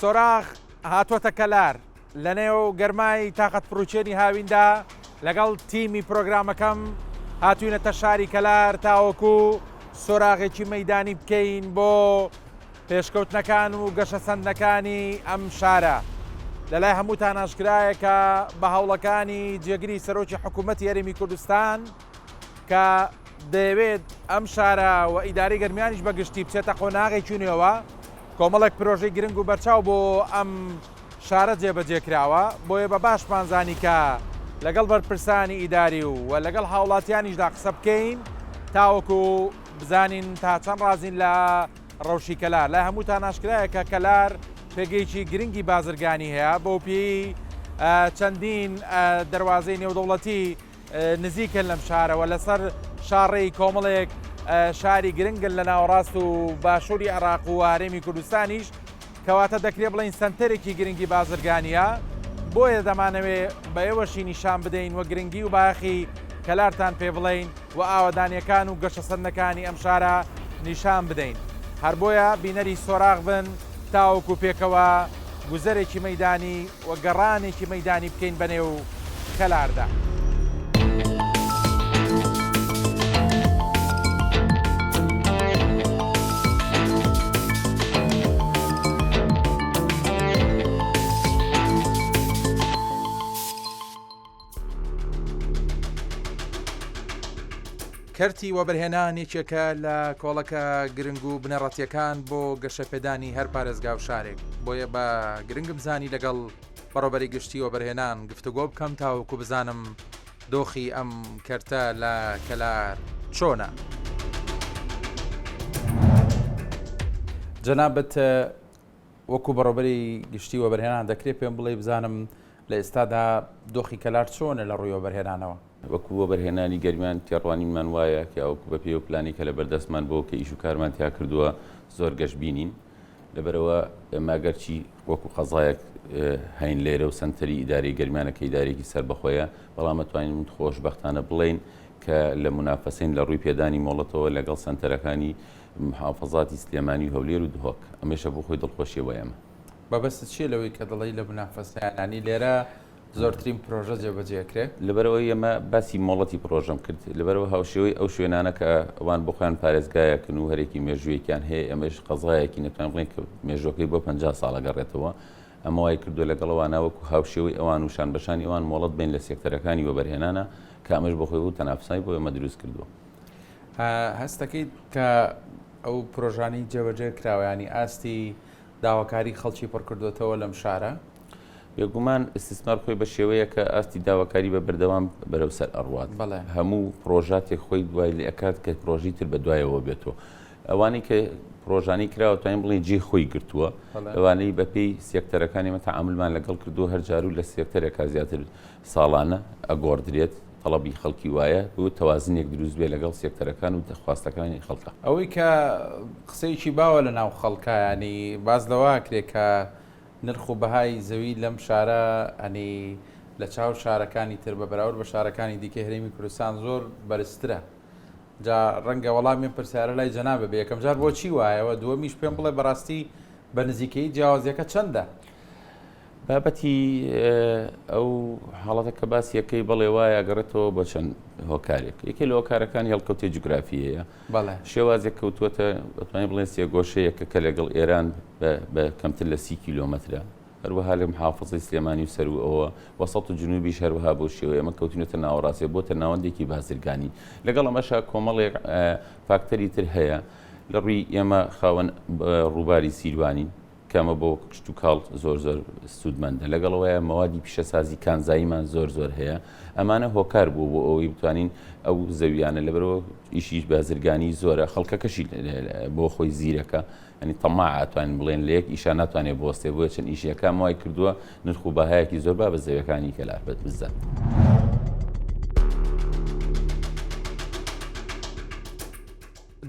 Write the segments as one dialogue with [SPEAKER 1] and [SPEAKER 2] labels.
[SPEAKER 1] سۆراغ هاتوۆتە کەلار لە نێو گەرمای تاقەت فروچێنی هاویندا لەگەڵ تیمی پرۆگرامەکەم هاتوینەتە شاری کەلار تاوەکو سۆراغێکی مەیدانی بکەین بۆ پێشکەوتنەکان و گەشە سەندەکانی ئەم شارە. لەلای هەمووتان ئاشکرایە کە بە هەوڵەکانی جێگیری سەرۆکی حکوومەتی هەرێمی کوردستان کە دەیەوێت ئەم شارە و ئیداری گەرمیانیش بەگشتی بچێتە قۆناغێکی نوێەوە، کۆمەڵێک پرۆژەی گرنگ و بەرچاو بۆ ئەم شارە جێبەجێکراوە. بۆیە بە باشمانزانی کە لەگەڵ بەرپرسانی ئیداری و لەگەڵ هاوڵاتیانیشدا قسە بکەین تاوەکو بزانین تا چەند ڕازین لە ڕەوشی کەلار. لای هەمووتان ئاشکرایە کە کەلار پێگەیکی گرنگی بازرگانی هەیە بۆ پێی چەندین دەواازەی نێودەوڵەتی نزیکن لەم شارەوە لەسەر شاڕێی کۆمەڵێک شاری گرنگن لە ناوەڕاست و باشووری عێراق و هەرێمی کوردستانیش کەواتە دەکرێت بڵین سنتەرێکی گرنگی بازرگانیە. بۆیە دەمانەوێ بە ئێوەشی نیشان بدەین وە گرنگی و باخی کەلارتان پێ بڵین و ئاوادانیەکان و گەشە سەندەکانی ئەم شارە نیشان بدەین. هەر بۆیە بینەری سۆراغ بن تاوەکو پێکەوە گوزەرێکی مەیدانی و گەڕانێکی مەیدانی بکەین بەنێو کەلاردا. کەرتی وەبەرهێنان یەکێکە لە کۆڵەکە گرنگ و بنەڕەتیەکان بۆ گەشە پێدانی هەر پارێزگا و شارێک. بۆیە بە گرنگم زانی لەگەڵ بەڕۆبەری گشتی وەبەرهێنان گفتوگۆ بکەم تاوەکو بزانم دۆخی ئەم کەرتە لە کەلار چۆنە. جەنابەت وەکو بەڕۆبەری گشتی وەبەرهێنان دەکرێت پێم بڵێ بزانم لە ئێستادا دۆخی کەلار چۆنە لە ڕووی وەبەرهێنانەوە؟
[SPEAKER 2] وەکو وەبەرهێنانی گەرمیان تێڕوانیمان وایە کە ئەو بە پێ و پلانی کە لە بەردەستمان بۆ کە ئیش و کارمان تیا کردووە زۆر گەشت بینین. لەبەرەوە ماگەرچی وەکو قەزایەک هەین لێرە و سنتەری ئیداری گەرمیانەکە ئیدارێکی سەربەخۆیە، بەڵام ئەتوانین خۆشبەختانە بڵین کە لە منافەسین لە ڕووی پێدانی مۆڵەتەوە لەگەڵ سنتەرەکانی محافەزاتی سلێمانی و هەولێر و دهۆک ئەمێشە بۆ خۆی دڵخۆشیەوە ئەمە.
[SPEAKER 1] بەبەست چیە لەوەی کە دڵی لە منافەسیانی لێرە زۆرترین پرۆژە جێبەجێکرێت؟
[SPEAKER 2] لەبەرەوەی ئەمە باسی مۆڵەتی پرۆژەم کرد لەبەرەوە هاوشێوەی ئەو شوێنانە کە ئەوان بۆ خۆیان پارێزگایەکن و هەرێکی مێژوویەکیان هەیە، ئەمەش قەزایەکی نەتوان بڵێن کە مێژوەکەی بۆ 50 ساڵە گەڕێتەوە. ئەمە وای کردو لەگەڵەوانە وەکو هاوشێوەی ئەوان وشان بەشانی ئەوان مۆڵەت بین لە سێکتەرەکانی وەبەرهێنانە کە ئەمەش بۆ خۆی و تەنافسایی بۆ ئێمە دروست کردووە.
[SPEAKER 1] هەستەکەیت کە ئەو پرۆژانی جێبەجێ کراوەیانی ئاستی داواکاری خەڵکی پڕ کردوێتەوە لەم شارە؟
[SPEAKER 2] بێگومان استثمار خۆی بە شێوەیە کە ئاستی داواکاری بە بەردەوام بەرەو سەر ئەڕوات. هەموو پرۆژاتێک خۆی دوای لێ ئەکات کە پرۆژی تر بە دوایەوە بێتەوە. ئەوانەی کە پرۆژانی کراوە توانین بڵێن جێ خۆی گرتووە، ئەوانەی بەپێی سێکتەرەکانی مە تەعاملمان لەگەڵ کردووە هەر جار و لە سێکتەرێکا زیاتر ساڵانە ئەگۆڕدرێت تەڵەبی خەڵکی وایە بۆ تەوازنێک دروست بێ لەگەڵ سێکتەرەکان و دەخواستەکانی خەڵکە.
[SPEAKER 1] ئەوەی کە قسەیەکی باوە لە ناو خەڵکە، ینی باز لەوە کرێت کە نرخ و بەهای زەوی لەم شارە ئەنی لە چاو شارەکانی تر بە بەراورد بە شارەکانی دیکە هەرێمی کوردستان زۆر بەرزترە. جا ڕەنگە وەڵامی پرسیارە لای جەنابە بێ یەکەم جار بۆچی وایەوە؟ دووەمیش پێم بڵێ بەڕاستی بە نزیکەی جیاوازیەکە چەندە؟
[SPEAKER 2] بابەتی ئەو حاڵەتە کە باسی یەکەی بڵێ وایە گەڕێتەوە بۆ چەند هۆکارێک. یەکێ لە هۆکارەکانی هەڵکەوتێ جوگرافیەیە. شێوازێک کەوتووەتە بەتوانین بڵێن سێگۆشەیەکە کە لەگەڵ ئێران بە کەمتر لە 30 کیلۆمەترە، هەروەها لە محافەزەی سلێمانی و سەر و ئەوە وەسەڵ و جنوبیش هەروەها بۆ شێوەیە ئەمە کەوتینەتە ناوەڕاستیە بۆتە ناوەندێکی بازرگانی. لەگەڵ ئەمەشا کۆمەڵێک فاکتەری تر هەیە لە ڕووی ئێمە خاوەن ڕووباری سیروانی کەمە بۆ کشت و کاڵ زۆر سوودمەندە، لەگەڵەوەیە مەوادی پیشەسازی کانزاییمان زۆر هەیە. ئەمانە هۆکار بوو بۆ ئەوەی بتوانین ئەو زەویانە لەبەرەوە ئیشیش بازرگانی زۆرە، خەڵکەکەشی بۆ خۆی زیرەکە، ئەنی تەماع توانین بڵێن لە یەک ئیشان ناتوانێت بۆستێ بۆیە چەند ئیشیەکان وای کردووە نرخ و بەهایەکی زۆر با بە زەویەکانی کەلار بزات.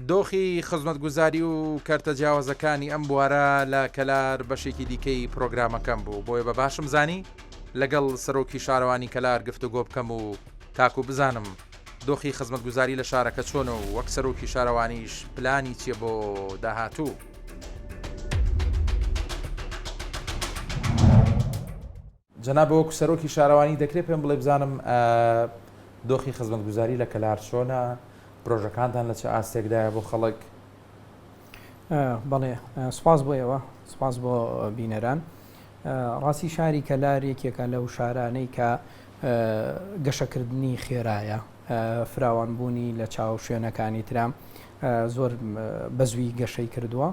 [SPEAKER 1] دۆخی خزمەتگوزاری و کارتە جیاوازەکانی ئەم بوارە لە کەلار بەشێکی دیکەی پرۆگرامەکەم بوو. بۆیە بە باشم زانی لەگەڵ سەرۆکی شارەوانی کەلار گفتوگۆ بکەم و تاکو بزانم دۆخی خزمەتگوزاری لە شارەکە چۆنە و وەک سەرۆکی شارەوانیش پلانی چیە بۆ داهاتوو. جەناب وەکو سەرۆکی شارەوانی دەکرێت پێم بڵێ بزانم دۆخی خزمەتگوزاری لە کەلار چۆنە پرۆژەکانتان لە چه ئاستێکدایە بۆ خەڵک؟
[SPEAKER 3] بەڵێ سپاس بۆ ئێوە، سپاس بۆ بینەران. ڕاستی شاری کەلار یەکێکە لەو شارانەی کە گەشەکردنی خێرایە، فراوانبوونی لە چاو شوێنەکانی ترام زۆر بەزوی گەشەی کردووە.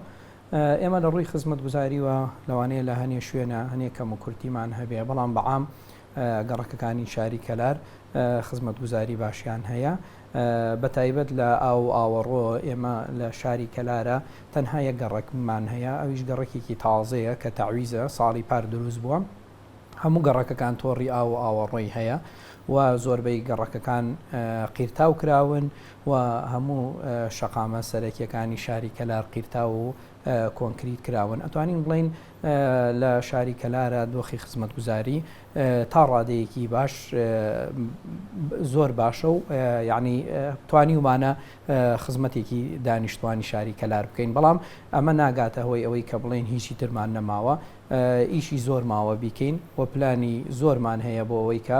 [SPEAKER 3] ئێمە لە ڕووی خزمەتگوزاریوە لەوانەیە لە هەنێ شوێنە هەنێک کەم و کورتیمان هەبێ، بەڵام بەعام گەڕەکەکانی شاری کەلار خزمەتگوزاری باشیان هەیە. بە تایبەت لە ئاوەڕۆ ئێمە لە شاری کەلارە تەنها یەک گەڕێکمان هەیە، ئەویش گەڕێکێکی تازەیە کە تەعویزە، ساڵی پار دروست بووە. هەموو گەڕەکەکان تۆڕی ئاوەڕۆی هەیە و زۆربەی گەڕەکەکان قیرتاو کراون و هەموو شەقامە سەرەکیەکانی شاری کەلار قیرتاو و کۆنکریت کراون. ئەتوانین بڵین لە شاری کەلارە دۆخی خزمەتگوزاری تا ڕادەیەکی باش زۆر باشە و یعنی توانی ومانە خزمەتێکی دانیشتوانی شاری کەلار بکەین، بەڵام ئەمە ناگاتە هۆی ئەوەی کە بڵێن هیچی ترمان نەماوە، ئیشی زۆر ماوە بیکەین و پلانی زۆرمان هەیە بۆ ئەوەی کە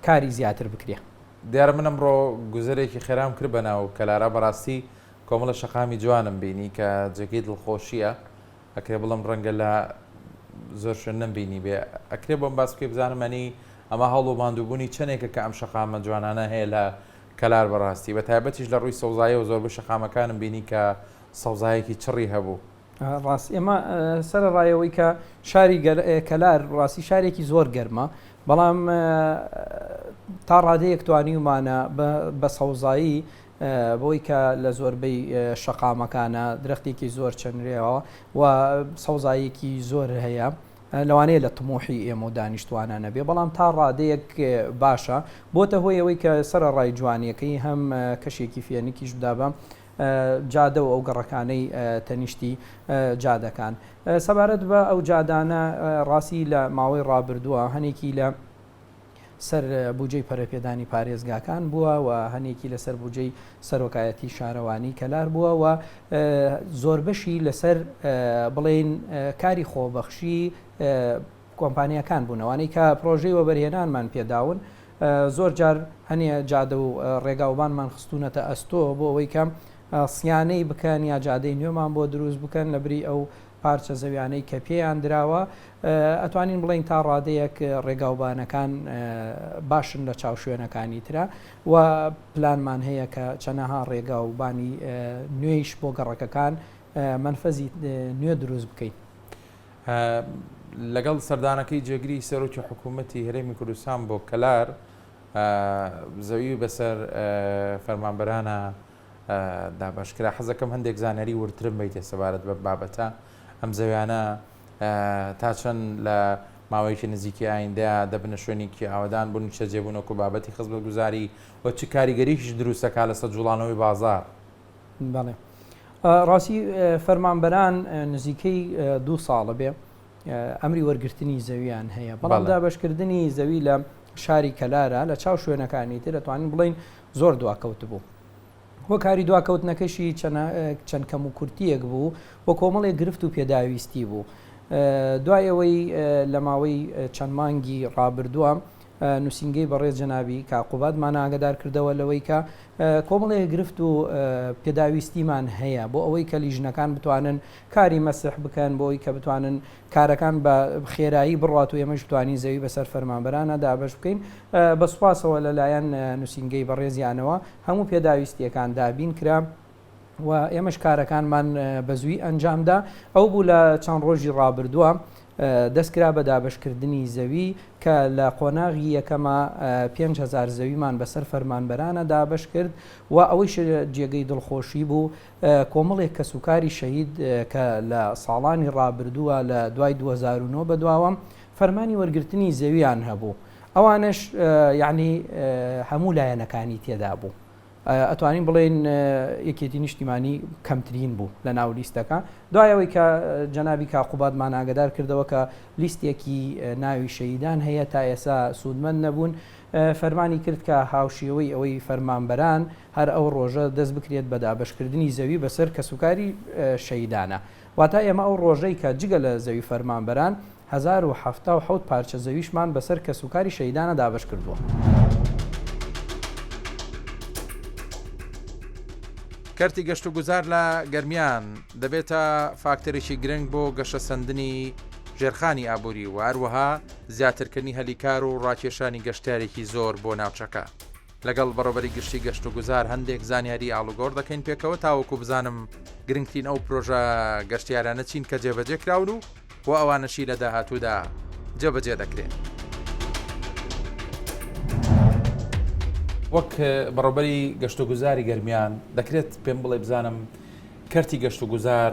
[SPEAKER 3] کاری زیاتر بکرێ.
[SPEAKER 1] دیارە من ئەمڕۆ گوزەرێکی خێرام کرد بە ناو کەلارە، بەڕاستی کۆمەڵە شەقامی جوانم بینی کە جێگەی دڵخۆشیە، ئەکرێ بڵم ڕەنگە لە زۆر شوێن نەمبینی بێ، ئەکرێ بۆم باس بکەی بزانم ئەنی ئەمە هەڵ و ماندووبوونی چەندێکە کە ئەم شەقامە جوانانە هەیە لە کەلار بەڕاستی، بە تایبەتیش لە ڕووی سەوزاییەوە زۆربەی شەقامەکانم بینی کە سەوزایەکی چڕی هەبوو.
[SPEAKER 3] ڕاستی ئێمە سەرڕایەوەی کە شاری کەلار ڕاستی شارێکی زۆر گەرمە، بەڵام تا ڕادەیەک توانی ومانە بە سەوزایی بۆی کە لە زۆربەی شەقامەکانە درەختێکی زۆر چەنرێەوە و سەوزایەکی زۆر هەیە، لەوانەیە لە تموحی ئێمە و دانیشتوانانە بێ، بەڵام تا ڕادەیەک باشە بۆتە هۆی ئەوەی کە سەرڕای جوانیەکەی هەم کەشێکی فێنێکیش بدابە جادە و ئەو گەڕەکانەی تەنیشتی جادەکان. سەبارەت بە ئەو جادانە ڕاستی لە ماوەی ڕابردووە هەنێکی لە سەر بودجەی پەرەپێدانی پارێزگاکان بووە و هەنێکی لەسەر بودجەی سەرۆکایەتی شارەوانی کەلار بووە و زۆربەشی لەسەر بڵێن کاری خۆبەخشی کۆمپانیەکان بوونەوانەی کە پرۆژەی وەبەرهێنانمان پێداون. زۆر جار هەنێ جادە و ڕێگاوبانمان خستونەتە ئەستۆ بۆ ئەوەی کەم سیانەی بکەن یا جادەی نوێمان بۆ دروست بکەن لە بری ئەو پارچە زەویانەی کە پێیان دراوە. ئەتوانین بڵین تا ڕادەیەک ڕێگاوبانەکان باشن لە چاو شوێنەکانی ترە و پلانمان هەیە کە چەنەها ڕێگاوبانی نوێیش بۆ گەڕەکەکان منفەزی نوێ دروست بکەین.
[SPEAKER 1] لەگەڵ سەردانەکەی جێگری سەرۆکی حکوومەتی هەرێمی کوردستان بۆ کەلار زەوی بەسەر فەرمانبەرانە دابشکرا، حەزەکەم هەندێک زانەری ورترم بیتێ سەبارەت بە بابەتە ئەم زەویانە تا چەند لە ماوەیەکی نزیکی ئایندەیە دەبنە شوێنێکی ئاوادان بوون چە جێبوونەوەکو بابەتی خزمەتگوزاری و چ کاریگەریش دروستەکە لەسەر جوڵانەوەی بازار.
[SPEAKER 3] بەڵێ ڕاستی فەرمانبەران نزیکەی 2 ساڵە بێ ئەمری وەرگرتنی زەویان هەیە، بەڵام دابشکردنی زەوی لە شاری کەلارە لە چاو شوێنەکانی تر دەتوانین بڵین زۆر دواکەوت بوو. وە کاری دواکەوتنەکەشی چەند کەم و کورتیەک بوو وە کۆمەڵێک گرفت و پێداویستی بوو. دوای ئەوەی لە ماوەی چەند مانگی ڕابردووە نووسینگەی بەڕێز جەنابی کاقوبادمان ئاگادار کردەوە لەوەی کە کۆمەڵێک گرفت و پێداویستیمان هەیە بۆ ئەوەی کە لیژنەکان بتوانن کاری مەسح بکەن، بۆ ئەوەی کە بتوانن کارەکان بە خێرایی بڕات و ئێمەش بتوانین زەوی بەسەر فەرمانبەرانە دابش بکەین. بەسوپاسەوە لەلایەن نووسینگەی بەڕێزیانەوە هەموو پێداویستیەکان دابین کرا و ئێمەش کارەکانمان بەزووی ئەنجامدا. ئەو بوو لە چەند ڕۆژی ڕابردووە دەستکرا بە دابشکردنی زەوی کە لە قۆناغی یەکەمە 5,000 زەویمان بەسەر فەرمانبەرانە دابش کرد و ئەوەی جێگەی دڵخۆشی بوو کۆمەڵێک کەسوکاری شەهید کە لە ساڵانی ڕابردووە لە دوای 2009 بەدواوەم فەرمانی وەرگرتنی زەویان هەبوو. ئەوانش یعنی هەموو لایەنەکانی تێدا بوو. ئەتوانین بڵێن یەکێتی نیشتیمانی کەمترین بوو لە ناو لیستەکە. دوایەوەی کە جەنابی کاقوبادمان ئاگادار کردەوە کە لیستێکی ناوی شەهیدان هەیە تا ئێستا سوودمەند نەبوون، فەرمانی کرد کە هاوشێوەی ئەوەی فەرمانبەران هەر ئەو ڕۆژە دەست بکرێت بە دابشکردنی زەوی بەسەر کەسوکاری شەهیدانە. واتە ئێمە ئەو ڕۆژەی کە جگە لە زەوی فەرمانبەران 1970 پارچە زەویشمان بەسەر کەسوکاری شەیدانە دابش کردووە.
[SPEAKER 1] کارتی گەشت و گوزار لە گەرمیان دەبێتە فاکتەرێکی گرنگ بۆ گەشە سەندنی ژێرخانی ئابووری و هەروەها زیاترکردنی هەلیکار و ڕاکێشانی گەشتارێکی زۆر بۆ ناوچەکە. لەگەڵ بەڕێوەبەری گشتی گەشت و گوزار هەندێک زانیاری ئاڵوگۆڕ دەکەین پێکەوە تاوەکو بزانم گرنگترین ئەو پرۆژە گەشتیارانە چین کە جێبەجێ کراون و بۆ ئەوانەشی لە داهاتوودا جێبەجێ دەکرێن. وەک بەڕێوەبەری گەشت و گوزاری گەرمیان دەکرێت پێم بڵێ بزانم کەرتی گەشت و گوزار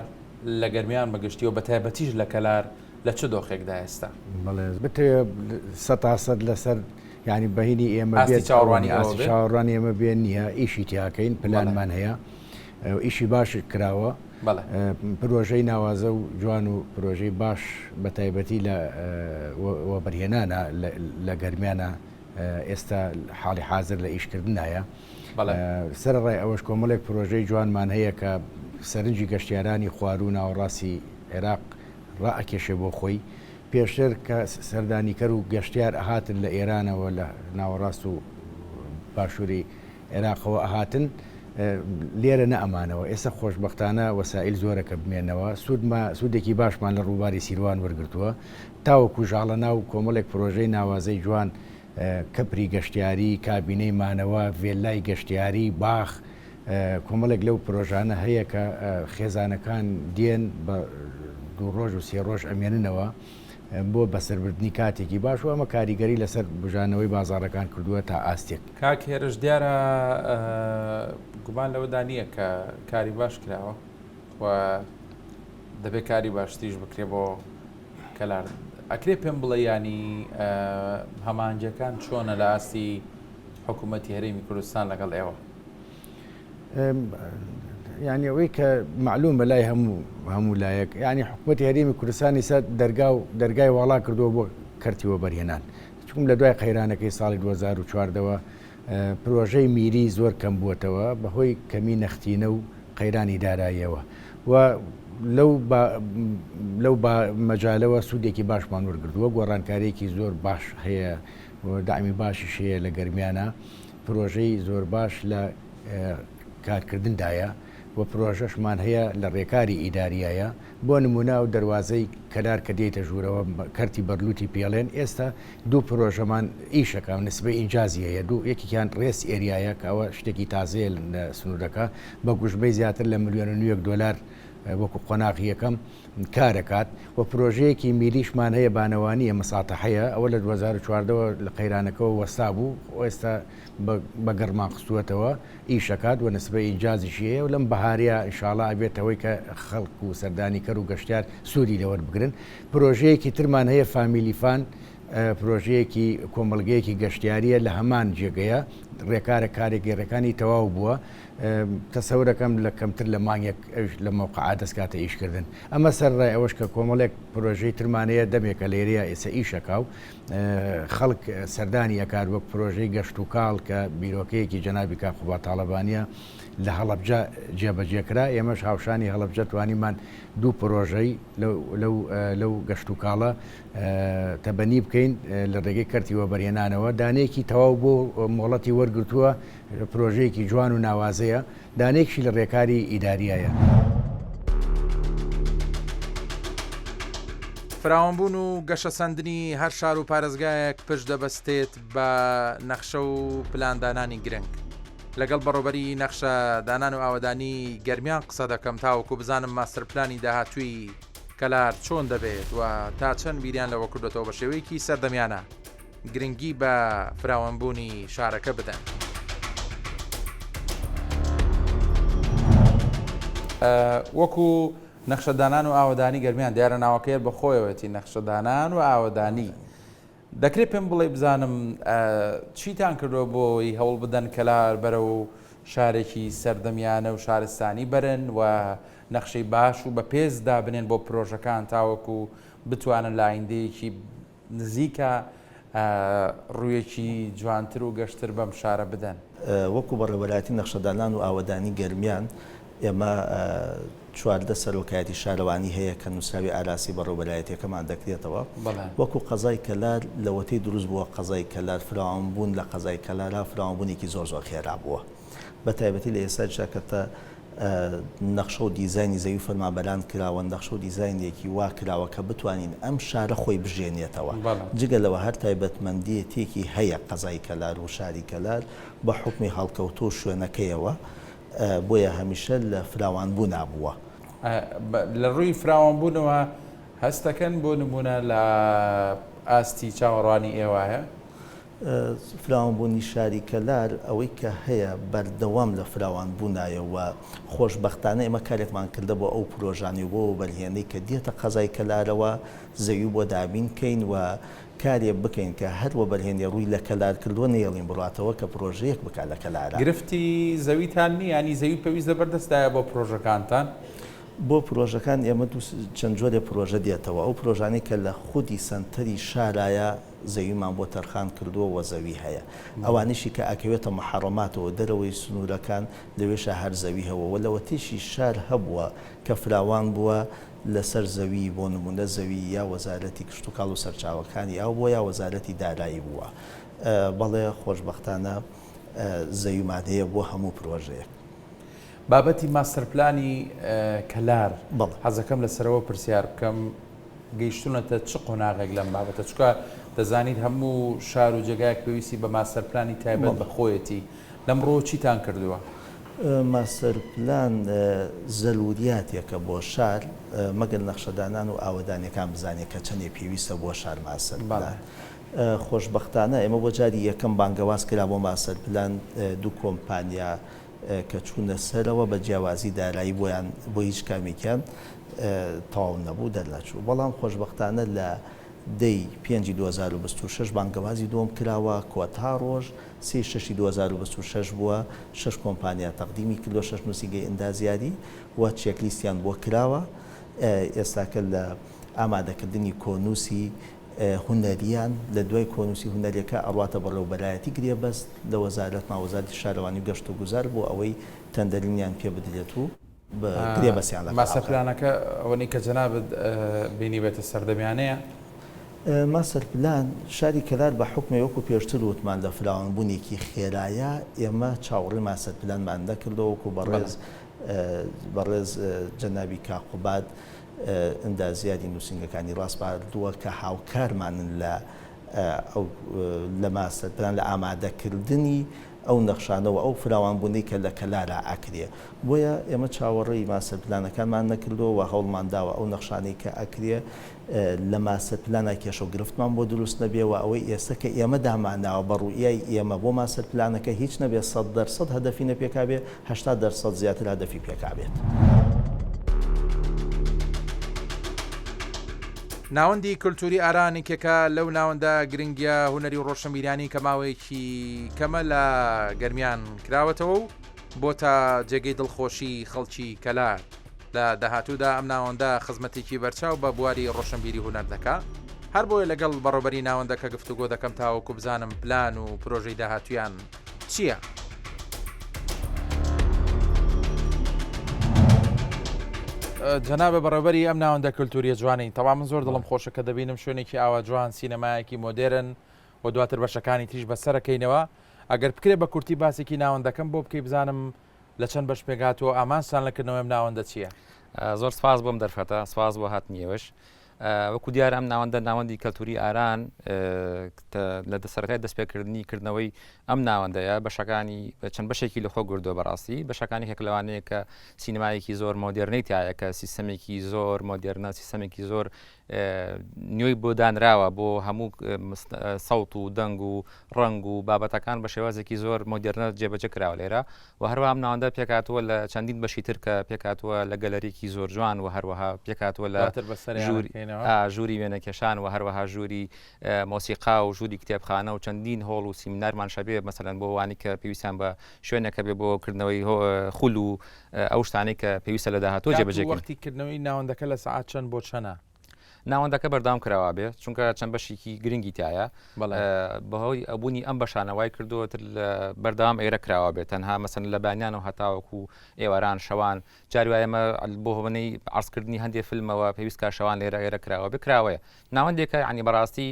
[SPEAKER 1] لە گەرمیان بەگشتیەوە بە تایبەتیش لە کەلار لە چ دۆخێکدا ئێستا؟
[SPEAKER 4] بەڵێ بتێ 100% لەسەر ینی بەهینی ئێمە چاوەڕوانی ئێمە بێن نییە ئیشی تیاکەین پلانمان هەیە ئیشی باش کراوە پرۆژەی ناوازە و جوان و پرۆژەی باش بە تایبەتی لە وەبەرهێنانە لە گەرمیانە ئێستا حاڵی حاضر لە ئیشکردنایە سەرڕای ئەوەش کۆمەڵێک پرۆژەی جوانمان هەیە کە سەرنجی گەشتیارانی خوارو و ناوەڕاستی عێراق ڕائەکێشێ بۆ خۆی پێشتر کە سەردانیکەر و گەشتیار ئەهاتن لە ئێرانەوە لە ناوەڕاست و باشووری عێراقەوە ئەهاتن لێرە نەئەمانەوە ئێستا خۆشبەختانە وەسائل زۆرەکە بمێنەوە سوودێکی باشمان لە ڕووباری سیروان وەرگرتووە تاوەکو ژاڵە ناو کۆمەڵێک پرۆژەی ناوازەی جوان کەپری گەشتیاری کابینەی مانەوە ڤێلای گەشتیاری باخ کۆمەڵێک لەو پرۆژانە هەیە کە خێزانەکان دێن بە 2 ڕۆژ و 3 ڕۆژ ئەمێننەوە بۆ بەسەربردنی کاتێکی باش و ئەمە کاریگەری لەسەر بژانەوەی بازاڕەکان کردووە تا ئاستێک.
[SPEAKER 1] کاک هێرش دیارە گومان لەوەدا نییە کە کاری باش کراوە و دەبێت کاری باشتیش بکرێ بۆ کەلار. ئەکرێ پێم بڵێ ینی هەمانجەکان چۆنە لە ئاستی حکوومەتی هەرێمی کوردستان لەگەڵ ئێوە؟
[SPEAKER 4] یعنی ئەوەی کە معلوم بەلای هەموو لایەک ینی حکوومەتی هەرێمی کوردستانی سەر دەرگای واڵا کردووە بۆ کەرتیوە بەرهێنان چون لە دوای قەیرانەکەی ساڵی 2014ەوە پرۆژەی میری زۆر کەم بووەتەوە بەهۆی کەمی نەختینە و قەیرانی داراییەوە و لەو مەجالەوە سوودێکی باشمان وەرگردووە گۆڕانکاریەکی زۆر باش هەیە دامی باشیش هەیە لە گەرمیانە پرۆژەی زۆر باش لە کارکردندایە و پرۆژەشمان هەیە لە ڕێکاری ئیداریایە بۆ نمونە و دەواازەی کەلار کە دێتە ژوورەوە کەرتی بەرلوتی پێڵێن ئێستا 2 پرۆژەمان ئیشەکە نسبەی ئینجازی هەیە یەکێکیان ڕێس ئێریایە کە ئەوە شتێکی تازەیە لە سنوورەکە بە گوژبەی زیاتر لە $1,900,000 وەکو قۆناغی یەکەم کارەکات و پرۆژەیەکی میلیشمان هەیە بانەوانیە مەساتەحەیە ئەوە لە 2014ەوە لە قەیرانەکەەوە وەستا بوو ئێستا بە گەڕمان قستووەتەوە ئیشەکات و نسبەی ئینجازیشی هەیە و لەم بەهاریە ئینشاڵڵا ئەبێتەوەی کە خەڵک و سەردانیکەر و گەشتیار سوودی لەوەربگرن پرۆژەیەکی ترمان هەیە فامیلیفان پرۆژەیەکی کۆمەڵگەیەکی گەشتیاریە لە هەمان جێگەیە ڕێکارە کارێکی تەواو بووە تەسەورەکەم لە کەمتر لە مانگێک لە موقعات دەستکاتە ئیشکردن ئەمە سەرڕای ئەوەش کە کۆمەڵێک پرۆژەی ترمانەیە دەمێکە لێرەیە ئێستا ئیشەکە و خەڵک سەردانی ئەکار وەک پرۆژەی گەشت و کاڵ کە بیرۆکەیەکی جەنابی کاخوبا تاڵەبانیە لە هەڵەبجە جێبەجێکرا ئێمەش هاوشانی هەڵەبجە توانیمان 2 پرۆژەی لەو گەشت و کاڵە تەبەنی بکەین لە ڕێگەی کەرتیوە بەرهێنانەوە دانەیەکی تەواو بۆ مۆڵەتی وەرگرتووە پرۆژەیەکی جوان و ناوازەیە دانێکشی لە ڕێکاری ئیداریایە.
[SPEAKER 1] فراوانبوون و گەشە سەندنی هەر شار و پارێزگایەک پشت دەبەستێت بە نەخشە و پلاندانانی گرنگ. لەگەڵ بەڕۆبەری نەخشە دانان و ئاوەدانی گەرمیان قسە دەکەم تاوەکو بزانم ماستەرپلانی داهاتووی کەلار چۆن دەبێت و تا چەند بیریان لەوە کردێتەوە بە شێوەیەکی سەردەمیانە گرنگی بە فراوانبوونی شارەکە بدەن. وەکو نەخشەدانان و ئاوەدانی گەرمیان دیارە ناوەکەیە بە خۆیەوەتی نەخشەدانان و ئاوەدانی دەکرێت پێم بڵێ بزانم چیتان کردەوە بۆی هەوڵ بدەن کەلار بەرە و شارێکی سەردەمیانە و شارستانی بەرن و نەخشەی باش و بە پێزدا بنێن بۆ پرۆژەکان تاوەکو بتوانن لە ئایندەیەکی نزیکە ڕوویەکی جوانتر و گەشتر بەم شارە بدەن.
[SPEAKER 5] وەکو بەڕێوەلاتی نەخشەدانان و ئاوەدانی گەرمیان ئێمە چواردە سەرۆکایەتی شارەوانی هەیە کە نووسراوی ئاراسی بەڕێوەبەلایەتیەکەمان دەکرێتەوە وەکو قەزای کەلار لەوەتەی دروست بووە قەزای کەلار فراوانبوون لە قەزای کەلارا فراوانبوونێکی زۆر خێرا بووە بە تایبەتی لە ئێستا شاکەتە نەخشە و دیزایانی زەوی فەرمانبەران کراوە نەخشە و دیزاینێکی وا کراوە کە بتوانین ئەم شارە خۆی بژێنێتەوە جگە لەوە هەر تایبەتمەندیەتێکی هەیە قەزای کەلار و شاری کەلار بە حکمی هەڵکەوتۆ شوێنەکەیەوە بۆیە هەمیشە لە فراوانبوو نابووە
[SPEAKER 1] لە ڕووی فراوانبوونەوە هەستەکەن بۆ نمونە لە ئاستی چاوەڕوانی ئێوایە
[SPEAKER 5] فراوانبوونی شاری کەلار ئەوەی کە هەیە بەردەوام لە فراوانبوونایەوە خۆشبەختانە ئێمە کارێکمان کردە بۆ ئەو پرۆژانی بۆ بەرهێنەی کە دێتە قەزای کەلارەوە زەوی بۆ دابینکەین و کارێ بکەین کە هەروە بەرهێنی ڕووی لە کەلار کردووە نێڵین بڕاتەوە کە پرۆژەیەک بک لە کەلارە
[SPEAKER 1] گرفتی زەویتان نی ینی زەوی پێویست دەبەردەستایە بۆ پرۆژەکانتان
[SPEAKER 5] بۆ پرۆژەکان ئێمە چەند جۆرێ پرۆژە دێتەوە ئەو پرۆژانی کە لە خودی سنتەری شارایە زەویمان بۆ تەرخان کردووە وە زەوی هەیە ئەوانیشی کە ئاکەوێتە محەڕەماتەوە دەرەوەی سنوورەکان لەوێشە هەر زەوی هەوە و لەوە تێشی شار هەبووە کە فراوان بووە لەسەر زەوی بۆ نمونە زەوی یا وەزارەتی کشت و کاڵ و سەرچاوەکانی ئەو بۆ یا وەزارەتی دارایی بووە بەڵێ خۆشبەختانە زەویمان هەیە بۆ هەموو پرۆژەیەک
[SPEAKER 1] بابەتی ماستەرپلانی کەلار حەزەکەم لەسەرەوە پرسیار بکەم گەیشتونەتە چ قۆناغێک لەم بابەتە چکە دەزانیت هەموو شار و جێگایەک پێویستی بە ماستەرپلانی تایبەت بەخۆیەتی لەمڕۆ چیتان کردووە؟
[SPEAKER 5] ماستەرپلان زەلوریاتێکە بۆ شار مەگەر نەخشەدانان و ئاوەدانەکان بزانێت کە چەندێ پێویستە بۆ شار ماستەرپلان خۆشبەختانە ئێمە بۆ جاری یەکەم بانگەواز کرا بۆ ماستەرپلان دوو کۆمپانیا کە چوونە سەرەوە بە جیاوازی دارایی بۆیان بۆ هیچ کامێکیان تەواو نەبوو دەرنەچوو بەڵام خۆشبەختانە لە دەی 5 2026 بانگەوازی دۆم کراوە کۆتا ڕۆژ 6 2026 بووە 6 کۆمپانیا تەقدیمی کردو 6 نووسینگەی ئەندازیاری و چێکلیستیان بۆ کراوە ئێستاکە لە ئامادەکردنی کۆنووسی هونەریان لە دوای کۆنووسی هونەریەکە ئەڕاتە بەڕێوەبەرایەتی گرێبەست لە وەزارەت ماوەزارەتی شارەوانی و گەشت و گوزار بۆ ئەوەی تەندەرینیان پێ بدرێت و گرێبەستیان لە
[SPEAKER 1] ماستەرپلانەکە ئەوەی کە جەنابەت بینی بێتە سەردەمیانەیە
[SPEAKER 5] ماستەرپلان شاری کەلار بە حکمی وەکو پێشتر وتمان لە فراوانبوونێکی خێرایە ئێمە چاوەڕێی ماستەرپلانمان نەکردەوە وەکو بەڕێز جەنابی کاقوباد ئەندازیاری نووسینگەکانی ڕاست باردووە کە هاوکارمانن لە ماستەرپلان لە ئامادەکردنی ئەو نەخشانەوە ئەو فراوانبوونەی کە لە کەلارا ئەکرێ بۆیە ئێمە چاوەڕێی ماستەرپلانەکانمان نەکردەوە و هەوڵمان داوە ئەو نەخشانەی کە ئەکرێ لە ماستەرپلانە کێشە و گرفتمان بۆ دروست نەبێەوە ئەوەی ئێستا کە ئێمە داماناوە بە ڕوئیای ئێمە بۆ ماستەرپلانەکە هیچ نەبێت 100% هەدەفی نەپێکابێ 80% زیاتر هەدەفی پێکابێت.
[SPEAKER 1] ناوەندی کولتوری ئارانێکێکە لەو ناوەندە گرنگە هوەری و ڕۆشنبیرانی کە ماوەیەکی کەمە لە گەرمیان کراوەتەوە و بۆ تا جێگەی دڵخۆشی خەڵکی کەلار لە داهاتوودا ئەم ناوەندە خزمەتێکی بەرچاو بە بواری ڕۆشنبیری هونەر دەکا هەر بۆیە لەگەڵ بەڕۆبەری ناوەندەکە گفتوگۆ دەکەم تاوەکو بزانم پلان و پرۆژەی داهاتویان چییە؟ جەنابە بەڕێوەبەری ئەم ناوەندە کولتوریە جوانەی تەوا من زۆر دڵم خۆشە کە دەبینم شوێنێکی ئاوا جوان سینەمایەکی مۆدێرن و دواتر بەشەکانی تریش بەسەرەکەینەوە ئەگەر بکرێ بە کورتی باسێکی ناوەندەکەم بۆ بکەی بزانم لە چەند بەش پێگاتەوە ئامانسان لەکردنەوە ئەم ناوەندە چییە؟
[SPEAKER 6] زۆر سپاس بۆم دەرفەتە سپاس بۆ هاتنیەوەش وەکو دیارە ئەم ناوەندە ناوەندی کەلتوری ئاران لە دەسەرەکەی دەستپێکردنی کردنەوەی ئەم ناوەندەیە بەشەکانی چەند بەشێکی لە خۆ گردۆ بەڕاستی بەشەکانی هەک لەوانەیە کە سینمایەکی زۆر مۆدێرنەی تایە کە سیستەمێکی زۆر مۆدێرنە سیستەمێکی زۆر نوێی بۆ دانراوە بۆ هەموو سەوت و دەنگ و ڕنگ و بابەتەکان بە شێوازێکی زۆر مۆدێرنە جێبەجێ کراوە لێرە و هەروە ئەم ناوەندە پێکاتوە لە چەندین بەشی تر کە پێکاتوە لە گەلەریکی زۆر جوان و هەروەها پێکاتوە لە ژووری وێنەکێشان و هەروەها ژووری مۆسیقا و ژووری کتێبخانە و چەندین هۆڵ و سیمینارمان شەبێ مەسەلەن بۆ وانی کە پێویستیان بە شوێنەکە بێ بۆ کردنەوەی خول و ئەو شتانەی کە پێویستە لە داهاتوە جێبەجێ
[SPEAKER 1] وەختیکردنەوەی ناوەندەکە لە سەعات چەند بۆ چەنە؟
[SPEAKER 6] ناوەندەکە بەردام کراوە بێ چونکە چەند بەشێکی گرنگی تایە بەهۆی ئەبوونی ئەم بەشانەوای کردوتر بەردام ئێرە کراوە بێت تەنها مەسن لە بانیان و هەتاوەکو ئێواران شەوان جاری وایەمە بۆ هەبنەی عرضکردنی هەندێک فیلمەوە پێویست کا شەوان لێرە ئێرە کراوە بکراوەیە ناوەندێکە عنی بەڕاستی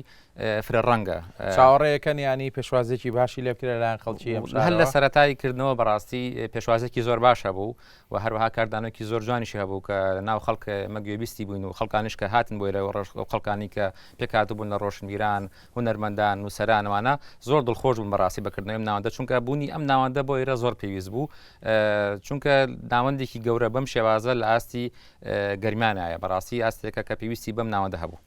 [SPEAKER 6] فرە ڕەنگە
[SPEAKER 1] چاوەڕێیەکەن ینی پێشوازێکی باشی لێ بکرێت لەلایەن خەڵکی
[SPEAKER 6] هەر لە سەرەتایی کردنەوە بەڕاستی پێشوازێکی زۆر باشە بوو و هەروەها کاردانێکی زۆر جوانیشی هەبوو کە ناو خەڵک مەگوێبیستی بووین و خەڵکانش کە هاتن بۆی خەڵکانی کە پێکاتوو بوون لە ڕۆشنبیران هونەرمەندان و سەرانەوانە زۆر دڵخۆش بوون بەڕاستی بەکردنەوەی ناوەندە چونکە بوونی ئەم ناوەندە بۆ ئێرە زۆر پێویست بوو چونکە ناوەندێکی گەورە بەم شێوازە لە ئاستی گەرمانایە بەڕاستی ئاستێکە کە پێویستی بەم ناوەندە هەبوو.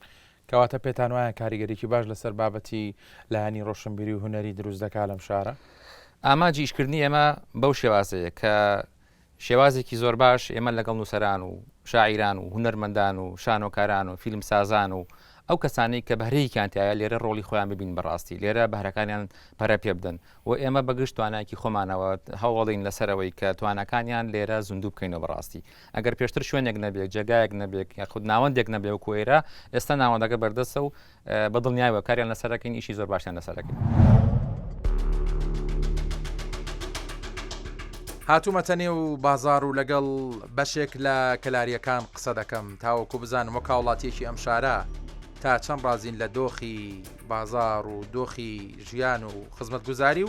[SPEAKER 1] کەواتە پێتان وایە کاریگەریکی باش لەسەر بابەتی لایەنی ڕۆشنبیری و هونەری دروست دەکات لەم شارە؟
[SPEAKER 6] ئاماجی ئیشکردنی ئێمە بەو شێوازەیە کە شێوازێکی زۆر باش ئێمە لەگەڵ نووسەران و شاعیران و هونەرمەندان و شانۆکاران و فیلم سازان و ئەو کەسانی کە بەهرەیەکیانتیایە لێرە ڕۆڵی خۆیان ببین بەڕاستی لێرە بەهرەکانیان پەرە پێ بدەن و ئێمە بەگشت توانایکی خۆمانەوە هەوڵین لەسەرەوەی کە توانەکانیان لێرە زوندوو بکەینەوە بەڕاستی ئەگەر پێشتر شوێنێک نەبێت جێگایەک نەبێت یاخود ناوەندێک نەبێ و کوێرە ئێستا ناوەندەکە بەردەستە و بەدڵنیایەوە کاریان لەسەرەکەین ئیشی زۆر باشیان لەسەرەکەین.
[SPEAKER 1] هاتوومەتە نێو بازار و لەگەڵ بەشێک لە کەلاریەکان قسە دەکەم تاوەکو بزانم وە کاوڵاتیەکی ئەم شارە تا چەند ڕازین لە دۆخی بازار و دۆخی ژیان و خزمەتگوزاری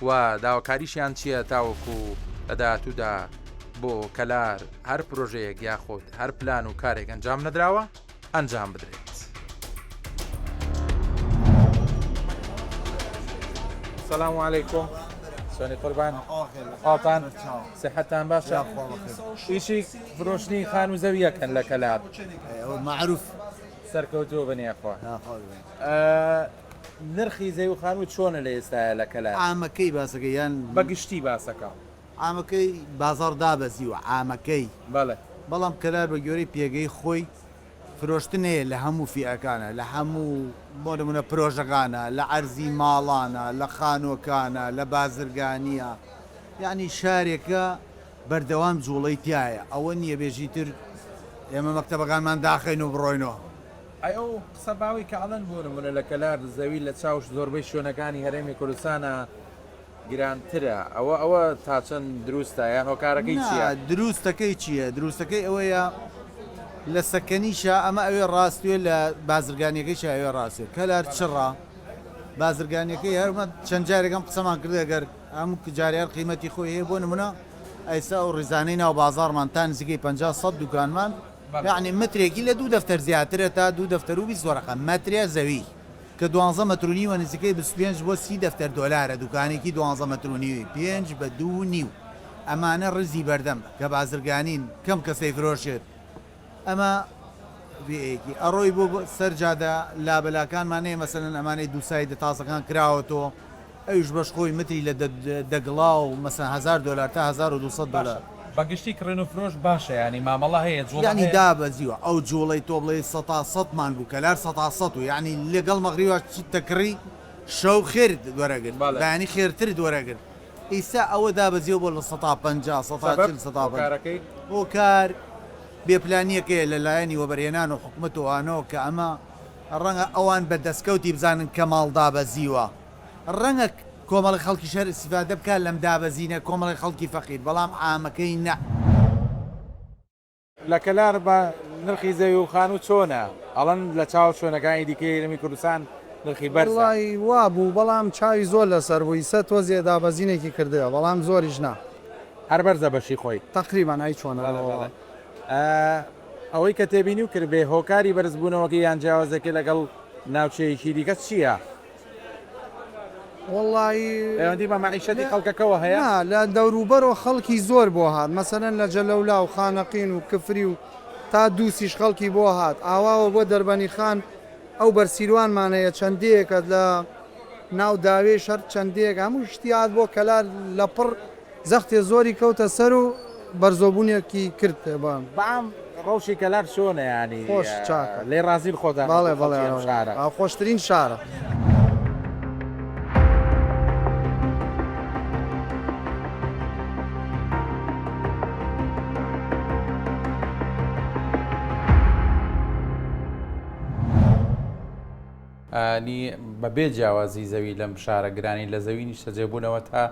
[SPEAKER 1] و داواکاریشیان چییە تاوەکو لە داهاتوودا بۆ کەلار هەر پرۆژەیەک یاخۆت هەر پلان و کارێک ئەنجام نەدراوە ئەنجام بدرێت. سلام علیکم. سونی قوربان ئاڵتان سحەتان باشە ئیشی فرۆشتنی خان و زەویەکەن لە کەلار
[SPEAKER 7] معروف
[SPEAKER 1] سەرکەوتووە بەنیەخوا نرخی زەوی و خانوو چۆنە لە ئێستاە لە کەلار
[SPEAKER 7] عامەکەی باسەکە یان
[SPEAKER 1] بەگشتی باسەکە
[SPEAKER 7] عامەکەی بازار دابەزیوە عامەکەی
[SPEAKER 1] بەڵێ
[SPEAKER 7] بەڵام کەلار بە گوێرەی پێگەی خۆی فرۆشتنەیە لە هەموو فیئەکانە لە هەموو بۆ نمونە پرۆژەکانە لە عەرزی ماڵانە لە خانووەکانە لە بازرگانیە یعنی شارێکە بەردەوام جوڵەی تایە ئەوە نییە بێژی تر ئێمە مەکتەبەکانمان داخین و بڕۆینەوە.
[SPEAKER 1] ئەو قسە باوی کە ئەڵەن بوو نمونە لە کەلار زەوی لە چاوش زۆربەی شوێنەکانی هەرێمی کوردستانە گرانترە ئەوە تا چەند دروستە یان هۆکارەکەی چییە؟
[SPEAKER 7] دروستەکەی چییە؟ دروستەکەی ئەوەیە لە سەکەنیشە ئەمە ئەوێ ڕاستوێ لە بازرگانیەکەیش ئەوێ ڕاستێ کەلار چڕە بازرگانیەکەی هەرمە چەند جارێکم قسەمان کردەگەر ئەم جاریار قیمەتی خۆی هەیە بۆ نمونە ئەیسا و ڕیزانەی ناو بازارمان تا نزیکەی 50 دوکانمان یعنی مترێکی لە 2 دەفتەر زیاترە تا 2 دەفتەر و 20 وەرەقە مەتریا زەوی کە 12 مەترونی و نزیکەی 25 بۆ 30 دەفتەر دۆلارە دوکانێکی 12 مەترونی 5 بە 2.5 ئەمانە ڕزی بەردەم کە بازرگانین کەم کەسەی فرۆشێت ئەمە بێکی ئەڕۆی بۆ سەرجادا لابەلاکانمانەیە مەسەرەن ئەمانەی دووسای دەتاسەکان کراوەتەوە ئەوش بەش خۆی متری لە دەگڵا و مەسەن $1000 تا $1200
[SPEAKER 1] بەگشتی کڕێن و فرۆش باشە ینی مامەڵە هەیە جوڵ
[SPEAKER 7] ینی دابەزیوە ئەو جوڵی تۆ بڵێ 100مان بوو کەلار 100 و یعنی لەگەڵ مەغریوە تەکڕی شەو خێر دووەرەگرن بەیانی خێرتر دووەرەگرن ئیسا ئەوە دابەزیەوە بۆ لە 150 بۆ کار بێپلانیەکەیە لەلایەنی وەبەرهێنان و حکومەتوانەوە کە ئەمە ڕەنگە ئەوان بە دەستکەوتی بزانن کە ماڵ دابەزیوە ڕەنگە کۆمەڵی خەڵکی شەر ئیستیفادە بکات لەم دابەزینە کۆمەڵی خەڵکی فەقیر بەڵام عامەکەی نە.
[SPEAKER 1] لە کەلار بە نرخی زەوی و خانوو چۆنە ئەڵەن لە چاو شوێنەکانی دیکەی لەمی کوردستان نرخی
[SPEAKER 8] بەرزی وا بوو بەڵام چاوی زۆر لەسەر بووی سە تۆزیە دابەزینێکی کردەوە بەڵام زۆریش نا
[SPEAKER 1] هەر بەرزە بەشی خۆی
[SPEAKER 8] تقریبان ئای چۆنە
[SPEAKER 1] ئەوەی کە تێبینی و کرد بێ هۆکاری بەرزبوونەوەکە یان جیاوازەکە لەگەڵ ناوچەیەکی دیکە چییە؟
[SPEAKER 8] وڵی
[SPEAKER 1] ئەوەندی بە مەعیشەتی خەڵکەکەەوە هەیە
[SPEAKER 8] لە دەوروبەرەوە خەڵکی زۆر بۆ هات مەسەرەن لە جەلەولا و خانەقین و کفری و تا دووسیش خەڵکی بۆ هات ئاواوە بۆ دەربەنی خان ئەو بەرسیروانمانەیە چەندەیەکە لە ناو داوێ شەر چەندەیەک هەموو شتیات بۆ کەلار لە پڕ زەختێ زۆری کەوتە سەر و بەرزۆبوونێکی کرد
[SPEAKER 1] بەام ڕەوشی کەلار چۆنە ینی
[SPEAKER 8] خۆش چاکە
[SPEAKER 1] لێ ڕازیل خۆدا
[SPEAKER 8] بەڵێ خۆشترین شارە.
[SPEAKER 1] نی بەبێ جیاوازی زەوی لەم شارە گرانی لە زەوی نیش سەجێبوونەوە تا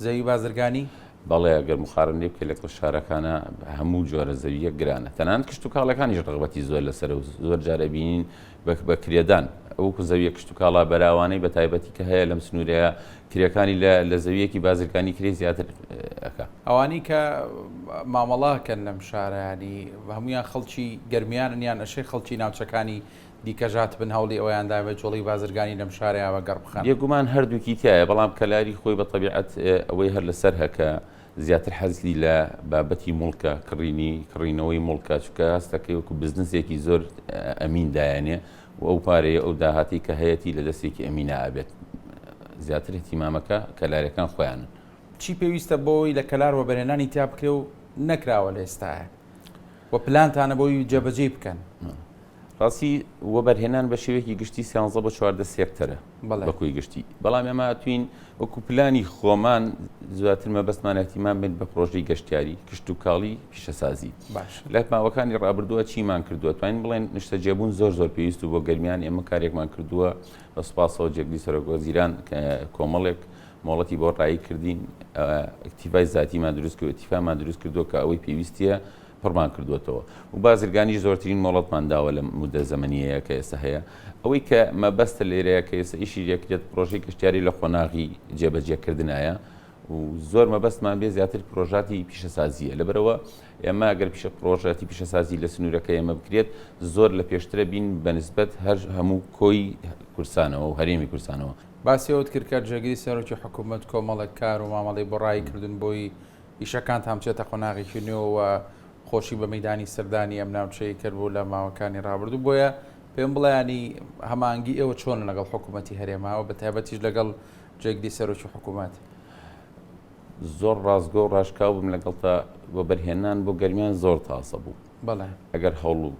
[SPEAKER 1] زەوی بازرگانی
[SPEAKER 2] بەڵێ ئەگەر مخارن لێ بکە لە شارەکانە هەموو جۆرە زەویە گرانە تەنانەت کشت و کاڵەکانیش ڕغبەتی زۆر لەسەر و زۆر جارە بینین بە کرێدان ئەوکو زەویە کشت و کاڵا بەراوانەی بە تایبەتی کە هەیە لەم سنوورەیە کرێکانی لە زەویەکی بازرگانی کرێ زیاتر ئەکا
[SPEAKER 1] ئەوانی کە مامەڵاکەن لەم شارەیانی هەمویان خەڵکی گەرمیانن یان ئەشەی خەڵکی ناوچەکانی دیکەژات بن هەوڵی ئەویاندا بە جۆڵی بازرگانی لەم شارەیەوە گەڕ بخەن
[SPEAKER 2] یەکگومان هەردووکی تایە بەڵام کەلاری خۆی بە طبیعەت ئەوەی هەر لەسەر هەکە زیاتر حەزی لە بابەتی مڵکە کڕینەوەی مڵکە چکە هەستەکەی وەکو بزنسێکی زۆر ئەمیندایانێ و ئەو پارەیە ئەو داهاتی کە هەیەی لە دەستێکی ئەمینە ئابێت زیاتر احتیمامەکە کەلارەکان خۆیانن
[SPEAKER 1] چی پێویستە بۆی لە کەلار وەبەرهێنانی تا بکرێ و نەکراوە لە ئێستاە و پلانتانە بۆی جێبەجێ بکەن
[SPEAKER 2] ڕاستی وەبەرهێنان بە شێوەیەکی گشتی 13 بە 14 سێکتەرە بەکوی گشتی بەڵام ئێمە توین وەکو پلانی خۆمان زیاتر مەبەستمان احتیمام بێت بە پرۆژەی گەشتیاری کشت و کاڵی پیشەسازی
[SPEAKER 1] باش
[SPEAKER 2] لە ماوەکانی ڕابردووە چیمان کردووە توانین بڵێن نیشتە جێبوون زۆر پێویست و بۆ گەرمیان ئێمە کارێکمان کردووە بە سوپاسەوە جێگلی سەرۆکوەزیران کۆمەڵێک مۆڵەتی بۆ ڕایی کردین ئەکتیڤای زیاتیمان دروست کرد ئەتیفامان دروست کردووە کە ئەوەی پێویستیە پڕمان کردوێتەوە و بازرگانی زۆرترین مۆڵەتمان داوە لە مودە زەمەنیەیە کە ئێستا هەیە ئەوەی کە مەبەستە لێرەیە کە ئێستا ئیشی یەکرێت پرۆژەی گەشتیاری لە خۆناغی جێبەجێکردنایە و زۆر مەبەستمان بێ زیاتر پرۆژاتی پیشەسازیە لەبەرەوە ئێمە ئەگەر پرۆژاتی پیشەسازی لە سنوورەکە ئێمە بکرێت زۆر لە پێشترە بین بەنسبەت هەر هەموو کۆی کورسانەوە و هەرێمی کورسانەوە
[SPEAKER 1] باسیەوت کرد کە جێگیری سەرۆکی حکوومەت کۆمەڵێک کار و مامەڵی بۆ ڕایکردن بۆی ئیشەکان تامچێتە خۆناغێکی نوێەوە خۆشی بە مەدانی سەردانی ئەم ناوچەی کردبوو لە ماوەکانی ڕابردوو بۆیە پێم بڵیانی هەمانگی ئێوە چۆن لەگەڵ حکوومەتی هەرێماوە بە تایبەتیش لەگەڵ جێگری سەرۆکی حکوومەت
[SPEAKER 2] زۆر ڕازگۆ و ڕاشکاو بم لەگەڵ تا بۆ بەرهێنان بۆ گەرمیان زۆر تاسە بوو
[SPEAKER 1] بەڵێ
[SPEAKER 2] ئەگەر هەوڵ و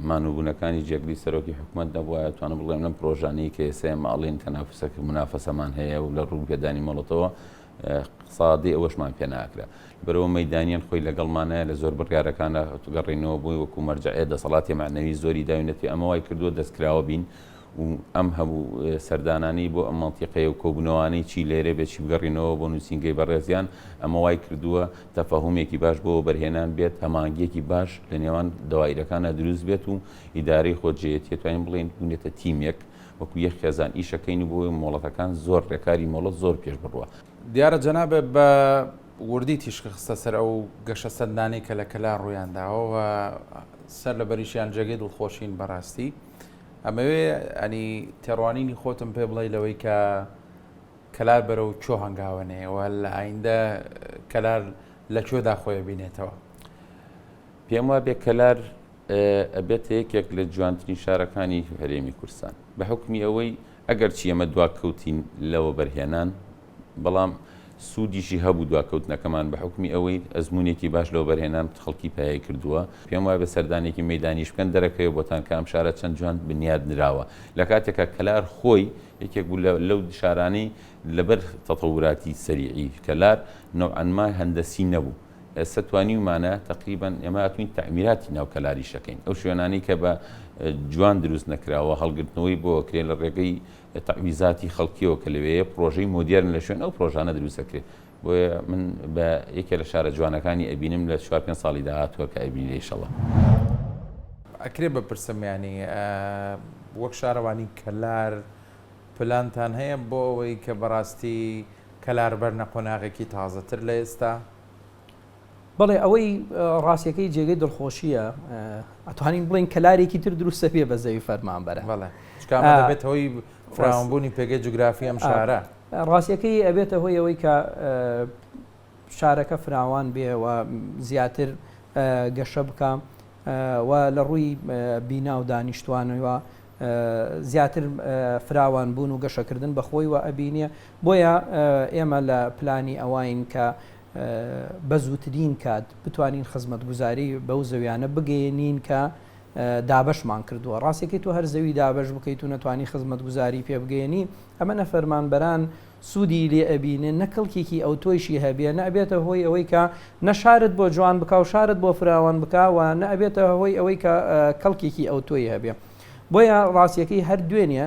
[SPEAKER 2] مانوبوونەکانی جێگری سەرۆکی حکوومەت نەبووە توانم بڵێم لەم پرۆژانەی کە ئێستا ماڵین تەنافسەکە منافەسەمان هەیە و لە ڕوو پێدانی مۆڵەتەوە قسادی ئەوەشمان پێ ناکرا بەرەوە مەدانیان خۆی لەگەڵمانەیە لە زۆر بڕیارەکانە توگەڕێنەوە بووی وەکو مەرجعێ دەسەڵاتی معنەوی زۆری داوینەتی ئەمەوای کردووە دەستکراوە بین و ئەم هەموو سەردانانی بۆ ئەم مەڵتیقەیە و کۆبوونەوەی چی لێرە بێت چی بگەڕینەوە بۆ نووسینگەی بەڕێزیان ئەمەوای کردووە تەفاهومێکی باش بۆ بەرهێنان بێت هەمانگیەکی باش لە نێوان دەوایرەکانە دروست بێت و ئیدارەی خۆجێتی توانین بڵێن بوونێتە تیمێک وەکو یەک خێزان ئیشەکەین بۆ مۆڵەتەکان زۆر ڕێکاری مۆڵەت زۆر پێش بڕوە
[SPEAKER 1] دیارە جەنابێ بە وردی تیشکە خستە سەر ئەو گەشە سەردانی کە لە کەلار ڕوویانداوە سەر لە بەریشیان جێگەی دڵخۆشین بەڕاستی ئەمەوێ ئەنی تێڕوانینی خۆتم پێ بڵێ لەوەی کە کەلار بەرە و چۆ هەنگاوەنەیەوە لە ئایندە کەلار لە کوێدا خۆی بینێتەوە
[SPEAKER 2] پێم وایە بێ کەلار ئەبێت یەکێک لە جوانترین شارەکانی هەرێمی کورسان بە حکمی ئەوەی ئەگەر چی ئەمە دواکەوتین لەوە بەرهێنان بەڵام سوودیشی هەبوو دواکەوتنەکەمان بە حکمی ئەوەی ئەزمونێکی باش لەوە بەرهێنان خەڵکی پایە کردووە پێم وایە بە سەردانێکی مەدانیش بکەن دەرەکەوێ بۆتان کە ئەم شارە چەند جوان بنیاد نراوە لە کاتێکە کەلار خۆی یەکێک بوو لەو شارانەی لەبەر تەتەوراتی سەریعی کەلار نەوعەنما هەندەسی نەبوو ئێستا توانیمانە تقریبان ئێمە هاتوین تعمیراتی ناو کەلاری شەکەین ئەو شوێنانی کە بە جوان دروست نەکراوە هەڵگرتنەوەی بۆ کرێن لە ڕێگەی تعویزاتی خەڵکیەوە کە لەوەیە پرۆژەی مۆدیرن لە شوێن ئەو پرۆژانە دروستەکرێت بۆیە من بە یەکێ لە شارە جوانەکانی ئەبینم لە 4-5 ساڵی داهاتووە کە ئەبینی ئینشەڵڵا
[SPEAKER 1] ئەکرێ بپرسمیانی وەک شارەوانی کەلار پلانتان هەیە بۆ ئەوەی کە بەڕاستی کەلار بەرنە قۆناغێکی تازەتر لە ئێستا
[SPEAKER 3] بەڵێ ئەوەی ڕاستیەکەی جێگەی دڵخۆشیە ئەتوانین بڵین کەلارێکی تر دروستە پێ بە زەوی فەرمانبەرە
[SPEAKER 1] بەڵێ چکامە دەبێت هەوەی فراوانبوونی پێگەی جوگرافی ئەم شارە
[SPEAKER 3] ڕاستیەکەی ئەبێتە هۆی ئەوەی کە شارەکە فراوان بێ و زیاتر گەشە بکە و لە ڕووی بینا و دانیشتوانەوە زیاتر فراوان بوون و گەشەکردن بەخۆی و ئەبینە بۆیە ئێمە لە پلانی ئەوین کە بە زووترین کات بتوانین خزمەتگوزاری بەو زەویانە بگەێنین کە دابشمان کردووە ڕاستێکی تو هەر زەوی دابش بکەیت و نەتوانی خزمەتگوزاری پێ بگەێنی ئەمە نەفەرمانبەران سوودی لێ ئەبینن نەکەڵکێکی ئەو تۆیشی هەبێ نەبێتە هۆی ئەوەی کە نەشارت بۆ جوان بکە و شارت بۆ فراوان بکە و نەبێتە هۆی ئەوەی کە کەڵکێکی ئەو تۆی هەبێ بۆیە ڕاستیەکەی هەر دوێنێ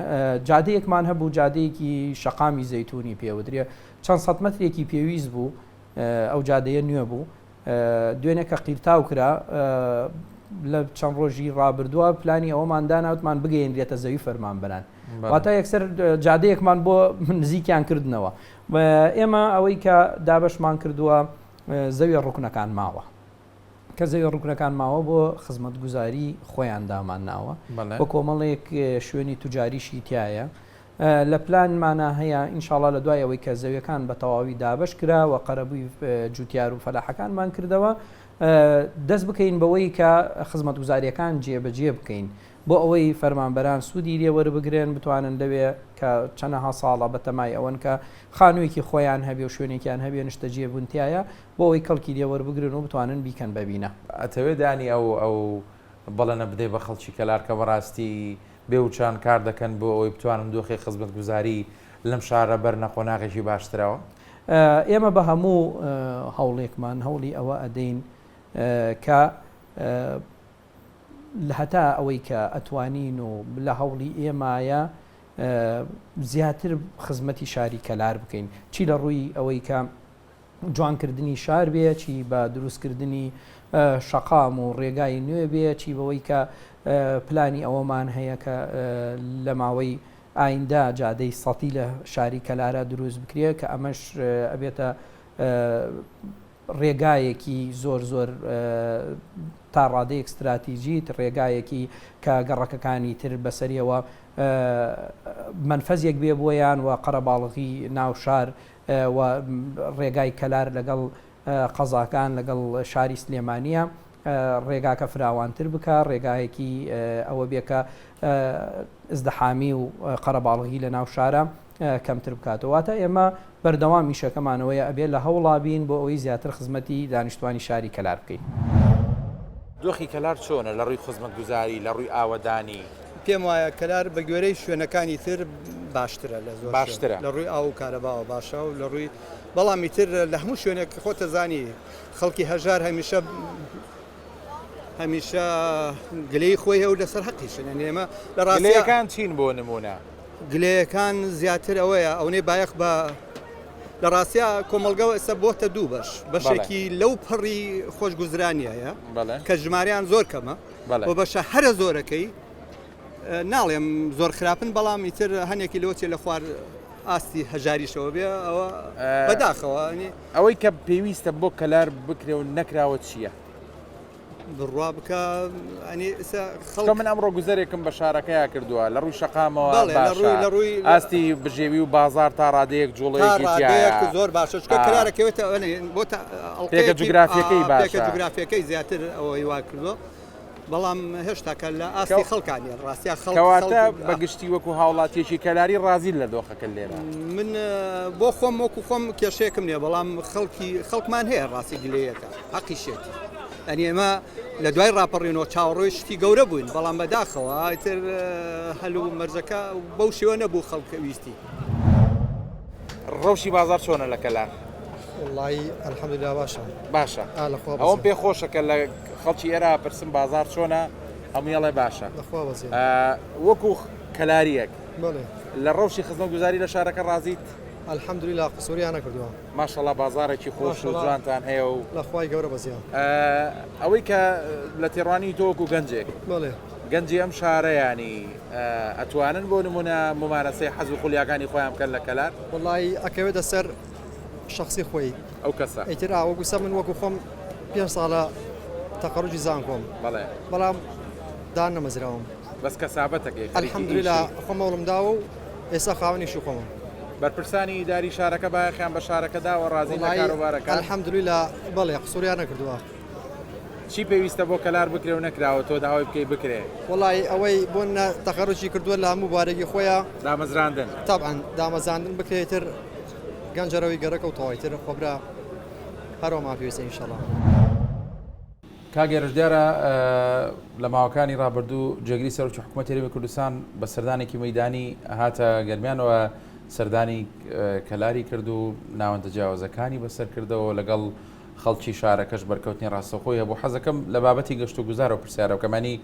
[SPEAKER 3] جادەیەکمان هەبوو جادەیەکی شەقامی زەیتونی پێوترێ چەند سەد مەترێکی پێویست بوو ئەو جادەیە نوێ بوو دوێنێ کە قیرتاو کرا لە چەند ڕۆژی ڕابردووە پلانی ئەوەمان داناوتمان بگەیەنرێتە زەوی فەرمانبەران واتە یەکسەر جادەیەکمان بۆ نزیکیان کردنەوە ئێمە ئەوەی کە دابشمان کردووە زەوی ڕوکنەکان ماوە کە زەوی ڕوکنەکان ماوە بۆ خزمەتگوزاری خۆیان دامان ناوە بۆ کۆمەڵێک شوێنی توجاریشی تایە لە پلانمانە هەیە ئینشاڵا لە دوای ئەوەی کە زەویەکان بە تەواوی دابش کرا و قەرەبووی جوتیار و فەلاحەکانمان کردەوە دەست بکەین بەوەی کە خزمەتگوزاریەکان جێبەجێ بکەین بۆ ئەوەی فەرمانبەران سوودی لێ وەربگرن بتوانن لەوێ کە چەندەها ساڵە بەتەمای ئەوەن کە خانوویەکی خۆیان هەبێ و شوێنێکیان هەبێ نیشتەجێ بوونتیایە بۆ ئەوەی کەڵکی لێ وەربگرن و بتوانن بیکەن ببینە
[SPEAKER 1] ئەتەوێت دانی ئەو بەڵەنە بدەی بە خەڵکی کەلار کە بەڕاستی بێ و چان کار دەکەن بۆ ئەوەی بتوانن دۆخی خزمەتگوزاری لەم شارە بەر نەخۆناغێکی باشترەوە
[SPEAKER 3] ئێمە بە هەموو هەوڵێکمان هەوڵی ئەوە ئەدەین کە لە هەتا ئەوەی کە ئەتوانین و لە هەوڵی ئێمایە زیاتر خزمەتی شاری کەلار بکەین چی لە ڕووی ئەوەی کە جوانکردنی شار بێ چی بە دروستکردنی شەقام و ڕێگای نوێ بێ چی بەوەی کە پلانی ئەوەمان هەیە کە لە ماوەی ئایندا جادەی سەتی لە شاری کەلارە دروست بکرێ کە ئەمەش ئەبێتە ڕێگایەکی زۆر زۆر تا ڕادەیەک استراتیژیت ڕێگایەکی کە گەڕەکەکانی تر بەسەریەوە منفەزیەک بێ بۆیان و قەرەباڵغی ناو شار و ڕێگای کەلار لەگەڵ قەزاکان لەگەڵ شاری سلێمانیە ڕێگاکە فراوانتر بکە ڕێگایەکی ئەوە بێکە ئزدەحامی و قەرەباڵغی لە ناو شارە کەمتر بکاتەوەتە ئێمە بەردەوام میشەکەمانەوەیە ئەبێ لە هەوڵابین بۆ ئەوەی زیاتر خزمەتی دانیشتوانی شاری کەلار بکەین.
[SPEAKER 1] دۆخی کەلار چۆنە لە ڕووی خزمەتگوزاری لە ڕووی ئاوەدانی؟
[SPEAKER 9] پێم وایە کەلار بە گوێرەی شوێنەکانی تر باشترە لە زۆر
[SPEAKER 1] باشترە
[SPEAKER 9] لە ڕووی ئاو و کارەباوە باشە و لە ڕووی بەڵامی تر لە هەموو شوێنێک خۆتە زانی خەڵکی هەژار هەمیشە گلەی خۆی هەیە و لەسەر حەقیشن ئێمە لە
[SPEAKER 1] ڕاستیەکان چین بۆ نمونە
[SPEAKER 9] گلەیەکان زیاتر ئەوەیە ئەوەی بایەخ بە لە ڕاستیا کۆمەلگەوە ئێستا بۆتە دوو بەشێکی لەو پەڕی خۆشگوزرانیایە کە ژماریان زۆر کەمە بۆ بەشە هەرە زۆرەکەی ناڵێم زۆر خراپن بەڵام ئیتر هەنێکی لەوچێ لە خوار ئاستی هەژاریشەوە بێ ئەوە بەداخەوە
[SPEAKER 1] ئەوەی کە پێویستە بۆ کەلار بکرێ و نەکراوە چییە؟
[SPEAKER 9] بڕوا بکە
[SPEAKER 1] خەڵک من ئەمڕۆ گوزەرێکم بە شارەکەیە کردووە لە ڕووی شەقامەوە ئاستی بژێوی و بازار تا ڕادەیەک جوڵەیەکی
[SPEAKER 9] زۆر باشە چکە کەلارەکەوێتە بۆ
[SPEAKER 1] پێکە جوگرافیەکەی باشە
[SPEAKER 9] جوگرافیەکەی زیاتر ئەوەی وا کردووە بەڵام هێشتاکە لە ئاستی خەڵکانی ڕاستیا
[SPEAKER 1] خەڵکەواتە بەگشتی وەکو هاوڵاتیەکی کەلاری ڕازی لە دۆخەکە لێرە
[SPEAKER 9] من بۆ خۆم وەکو خۆم کێشەیەکم نییە بەڵام خەڵکمان هەیە ڕاستی گلەیەەکە حەقیشێتی ئەنی ئێمە لە دوای ڕاپەڕینەوە چاوەڕۆی شتی گەورە بووین بەڵام بەداخەوە ئایتر هەلو مەرجەکە بەو شێوە نەبوو خەڵکە ویستی.
[SPEAKER 1] ڕەوشی بازار چۆنە لە کەلار؟
[SPEAKER 9] وڵی ئەلحەمدوللا
[SPEAKER 1] باشە ئەوەم پێ خۆشەکە لە خەڵکی ئێرە پرسم بازار چۆنە هەموویڵێ باشە وەکو کەلاریەک لە ڕەوشی خزمەتگوزاری لە شارەکە ڕازیت؟
[SPEAKER 9] ئەلحەمدوللا قسووریان نەکردووە
[SPEAKER 1] ماشەڵڵا بازارێکی خۆش و جوانتان هەیە و
[SPEAKER 9] لەخوای گەورە بەزیان
[SPEAKER 1] ئەوەی کە لە تێڕوانی تۆوەکو گەنجێک گەنجی ئەم شارەیانی ئەتوانن بۆ نمونە ممارەسەی حەز و خولیاکانی خۆیان بکەن لە کەلار؟
[SPEAKER 9] وڵی ئەکەوێتە سەر شخصی خۆی
[SPEAKER 1] ئەو کەسە
[SPEAKER 9] ئیتر وەکو سە من وەکو خۆم 5 ساڵە تەقەڕوجی زان کۆم بەڵام دان نەمەزراوم
[SPEAKER 1] بەس کەسابەتەکەی
[SPEAKER 9] ئەلحەمدوللا خۆم هەوڵم داوە و ئێستا خاوەنیشی خۆمە
[SPEAKER 1] بەرپرسانی داری شارەکە بایەخیان بە شارەکەداوە ڕازی لە کاروبارەکە
[SPEAKER 9] ئەلحەمدوللا بەڵێ قسووریان نەکردووە.
[SPEAKER 1] چی پێویستە بۆ کەلار بکرێ و نەکراوە تۆ داوای بکەی بکرێ؟
[SPEAKER 9] وڵی ئەوەی بۆ تەقەڕوجی کردووە لە هەموو بارێکی خۆیان
[SPEAKER 1] دامەزراندن
[SPEAKER 9] تاعاان دامەزاندن بکرێتتر گەنجەرەوەی گەڕەکە و تەوایتر خۆبرا هەرۆ ما پێویستە ئینشەڵڵا.
[SPEAKER 1] کاگەێرش دیارە لە ماوەکانی ڕابردوو جێگری سەرۆکی حکوومەتی هەرێمی کوردستان بە سەردانێکی مەیدانی هاتە گەرمیانەوە سەردانی کەلاری کرد و ناوەندە جیاوازەکانی بەسەر کردەوە لەگەڵ خەڵکی شارەکەش بەرکەوتنی ڕاستەخۆی هەبوو. حەزەکەم لە بابەتی گەشت و گوزارە و پرسیارە و کەمانی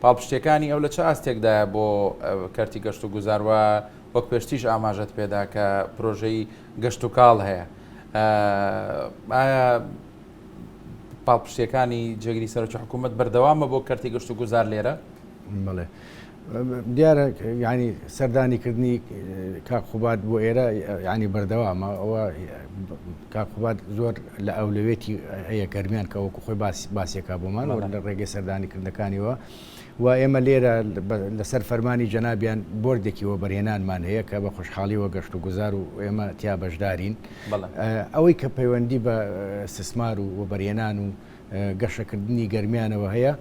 [SPEAKER 10] پاڵپشتەکانی ئەو لە چه ئاستێکدایە بۆ کەرتی گەشت و گوزاروە وەک پێشتیش ئاماژەت پێدا کە پرۆژەی گەشت و کاڵ هەیە ئایا پاڵپشتەکانی جێگیری سەرۆکی حکوومەت بەردەوامە بۆ کەرتی گەشت و گوزار لێرە؟
[SPEAKER 4] بڵێ دیارە ینی سەردانیکردنی کاکخوبات بۆ ئێرە ینی بەردەوامە ئەوە کاکخوبات زۆر لە ئەولەوێتی هەیە گەرمیان کە وەکو خۆی باسیێکا بۆمان لە ڕێگەی سەردانیکردنەکانیەوە و ئێمە لێرە لەسەر فەرمانی جەنابیان بۆردێکی وەبەرهێنانمان هەیە کە بە خۆشحاڵیەوە گەشت و گوزار و ئێمە تیا بەشدارین ئەوەی کە پەیوەندی بە سسمار و وەبەرهێنان و گەشەکردنی گەرمیانەوە هەیە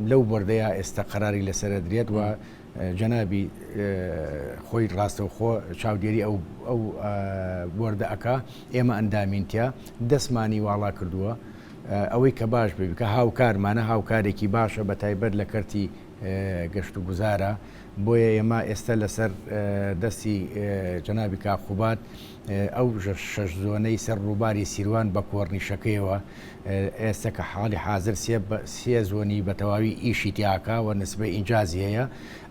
[SPEAKER 4] لەو بردەیە ئێستا قەراری لەسەر درێت و جەنابی خۆی ڕاستەوخۆ چاودێری ئەو بردە ئەکا ئێمە ئەندامینتیا دەستمانی واڵا کردووە ئەوەی کە باش بێ کە هاوکارمانە هاوکارێکی باشە بە تایبەت لە کەرتی گەشت و گوزارە بۆیە ئێمە ئێستا لەسەر دەستی جەنابی کاکخوبات ئەو شەش زۆنەی سەر ڕووباری سیروان بە کۆڕنیشەکەیەوە ئێستا کە حاڵی حاضر سێ زۆنی بە تەواوی ئیشی تیاکە و نسبەی ئینجازی هەیە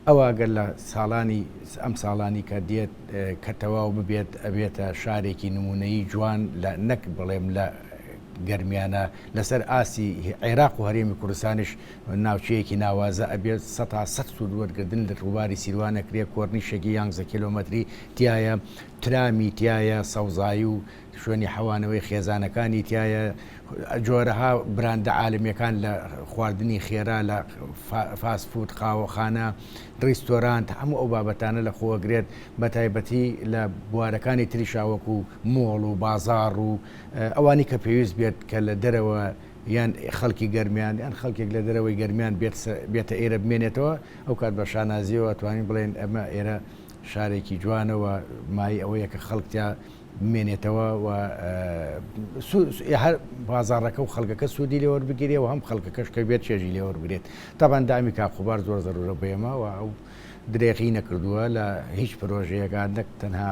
[SPEAKER 4] ئەوە گەر لە ساڵانی ئەم ساڵانی کە دێت کە تەواو ببێت ئەبێتە شارێکی نمونەیی جوان لە نەک بڵێم لە گەرمیانە لەسەر ئاسی عێراق و هەرێمی کوردستانیش ناوچەیەکی ناوازە ئەبێت 100 سوود وەرگردن لە ڕووباری سیروانە کرێ کۆڕنیشێکی 11 کیلۆمەتری تایە ترامی تایە سەوزایی و شوێنی حەوانەوەی خێزانەکانی تایە جۆرەها براندە عالمیەکان لە خواردنی خێرا لە فاسفود قاوەخانە ڕیستۆرانت هەموو ئەو بابەتانە لە خۆگرێت بە تایبەتی لە بوارەکانی تریشاوەکو و مۆڵ و بازار و ئەوانی کە پێویست بێت کە لە دەرەوە یان خەڵکی گەرمیان یان خەڵکێک لە دەرەوەی گەرمیان بێتە ئێرە بمێنێتەوە ئەو کات بە شانازیەوە توانین بڵێن ئەمە ئێرە شارێکی جوانەوە مای ئەوەیە کە خەڵکتیا بمێنێتەوە و هەر بازارەکە و خەڵکەکە سوودی لێوە بگیرێ و هەم خەڵکەکەش کە بێت چێژی لێوە بگرێت تاوان دامی کاکخوبار زۆر زەرورە بێمە و ئەو درێغی نەکردووە لە هیچ پرۆژەیەکە نەک تەنها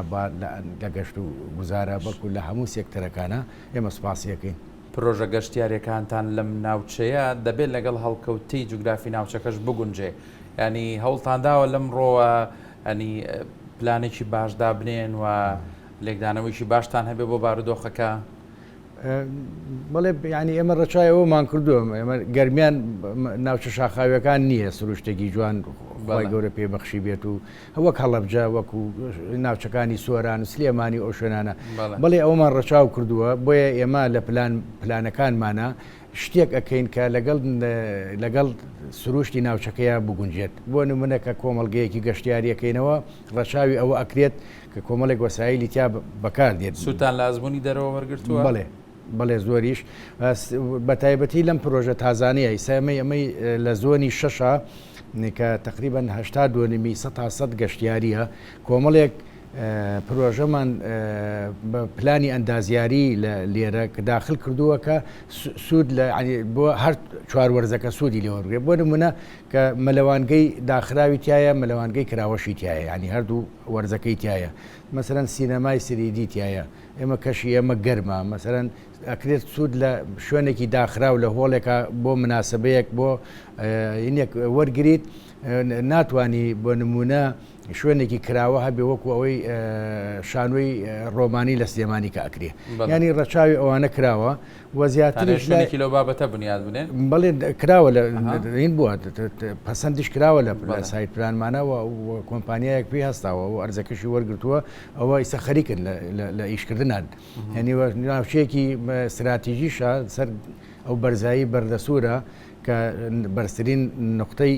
[SPEAKER 4] لە گەشت و گوزارە بەڵکو لە هەموو سێکتەرەکانە ئێمە سوپاسیەکەین.
[SPEAKER 10] پرۆژە گەشتیارەکانتان لەم ناوچەیە دەبێت لەگەڵ هەڵکەوتی جوگرافی ناوچەکەش بگونجێ ینی هەوڵتانداوە لەم ڕۆوە ئەنی پلانێکی باشدا بنێن و لێکدانەوەیکی باشتان هەبێ بۆ بارودۆخەکە
[SPEAKER 4] بەڵێ ینی ئێمە ڕەچایەوەمان کردووە ئێمە گەرمیان ناوچە شاخاویەکان نییە سروشتێکی جوان خۆی گەورە پێبەخشی بێت و وەک هەڵەبجە وەکو ناوچەکانی سۆران و سلێمانی ئەو شوێنانە بەڵێ ئەومان ڕەچاو کردووە بۆیە ئێمە لە پلانەکانمانە شتێک ئەەکەین کە لەگەڵ سروشتی ناوچەکەیە بگونجێت بۆ نمونەکە کۆمەڵگەیەکی گەشتیاریەکەینەوە ڕەچاوی ئەوە ئەکرێت کە کۆمەڵێک وەسایلی تیا بەکاردێت
[SPEAKER 10] سووتان لازمبوونی دەرەوە وەرگرتووە
[SPEAKER 4] بەڵێ زۆریش بە تایبەتی لەم پرۆژە تازانەیە ئیسامەی ئەمەی لە زۆنی شەشە کە تقریبان 82% گەشتیاریە کۆمەڵێک پرۆژەمان بە پلانی ئەندازیاری لە لێرە کە داخل کردووە کە سوود بۆ هەر چوار وەرزەکە سوودی لێوەرگێت بۆ نمونە کە مەلەوانگەی داخراوی تایە مەلەوانگەی کراوەشی تایە ینی هەردوو وەرزەکەی تایە مەسەرەن سینەمای سریدی تایە ئێمە کەشی ئێمە گەرمە مەسەرەن ئەکرێت سوود لە شوێنێکی داخراو لە هۆڵێکە بۆ مناسبەیەک بۆ یەک وەرگریت ناتوانانی بۆ نمونە شوێنێکی کراوە هەبێ وەکو ئەوەی شانۆی ڕۆمانی لە سلێمانی کە ئەکرێ ینی ڕەچاوی ئەوانە کراوە و
[SPEAKER 10] زیاترشێکی لەو بابەتە بنیاد بنێن
[SPEAKER 4] بەڵێ کراوە لەین بووە پەسەندیش کراوە لە سایت پلانمانەوە کۆمپانیایەک پێی هەستاوە و ئەرزەکەشی وەرگتووە ئەوە ئیسە خەریکن لە ئیشکردنان هەنی ناوچەیەکی استراتیژیشە سەر ئەو بەرزایی بەردەسوورە کە بەرزترین نقطەی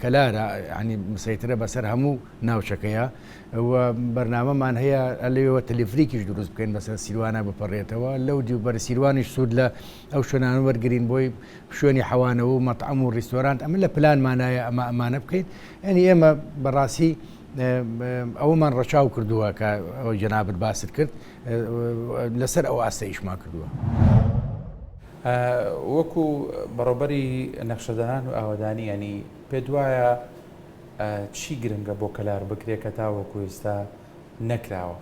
[SPEAKER 4] کەلارە ینی مسەیترە بەسەر هەموو ناوچەکەیە و بەرنامەمان هەیە لەوێەوە تەلفریکیش دروست بکەین بەسەر سیروانە بپەڕێتەوە لەو دیوبەر سیروانیش سوود لە ئەو شوێنان وەرگین بۆی شوێنی حەوانەوە و مەطعەم و ڕیستۆرانت ئەمە لە پلانمانایە ئەمانە بکەین ینی ئێمە بەڕاستی ئەومان ڕەچاو کردووە کە ئەو جەنابەت باست کرد لەسەر ئەو ئاستە ئیشمان کردووە.
[SPEAKER 10] وەکو بەڕۆبەری نەخشەدانان و ئاوادانی ینی پێ دوایە چی گرنگە بۆ کەلار بکرێت کە تا وەکو ئێستا نەکراوە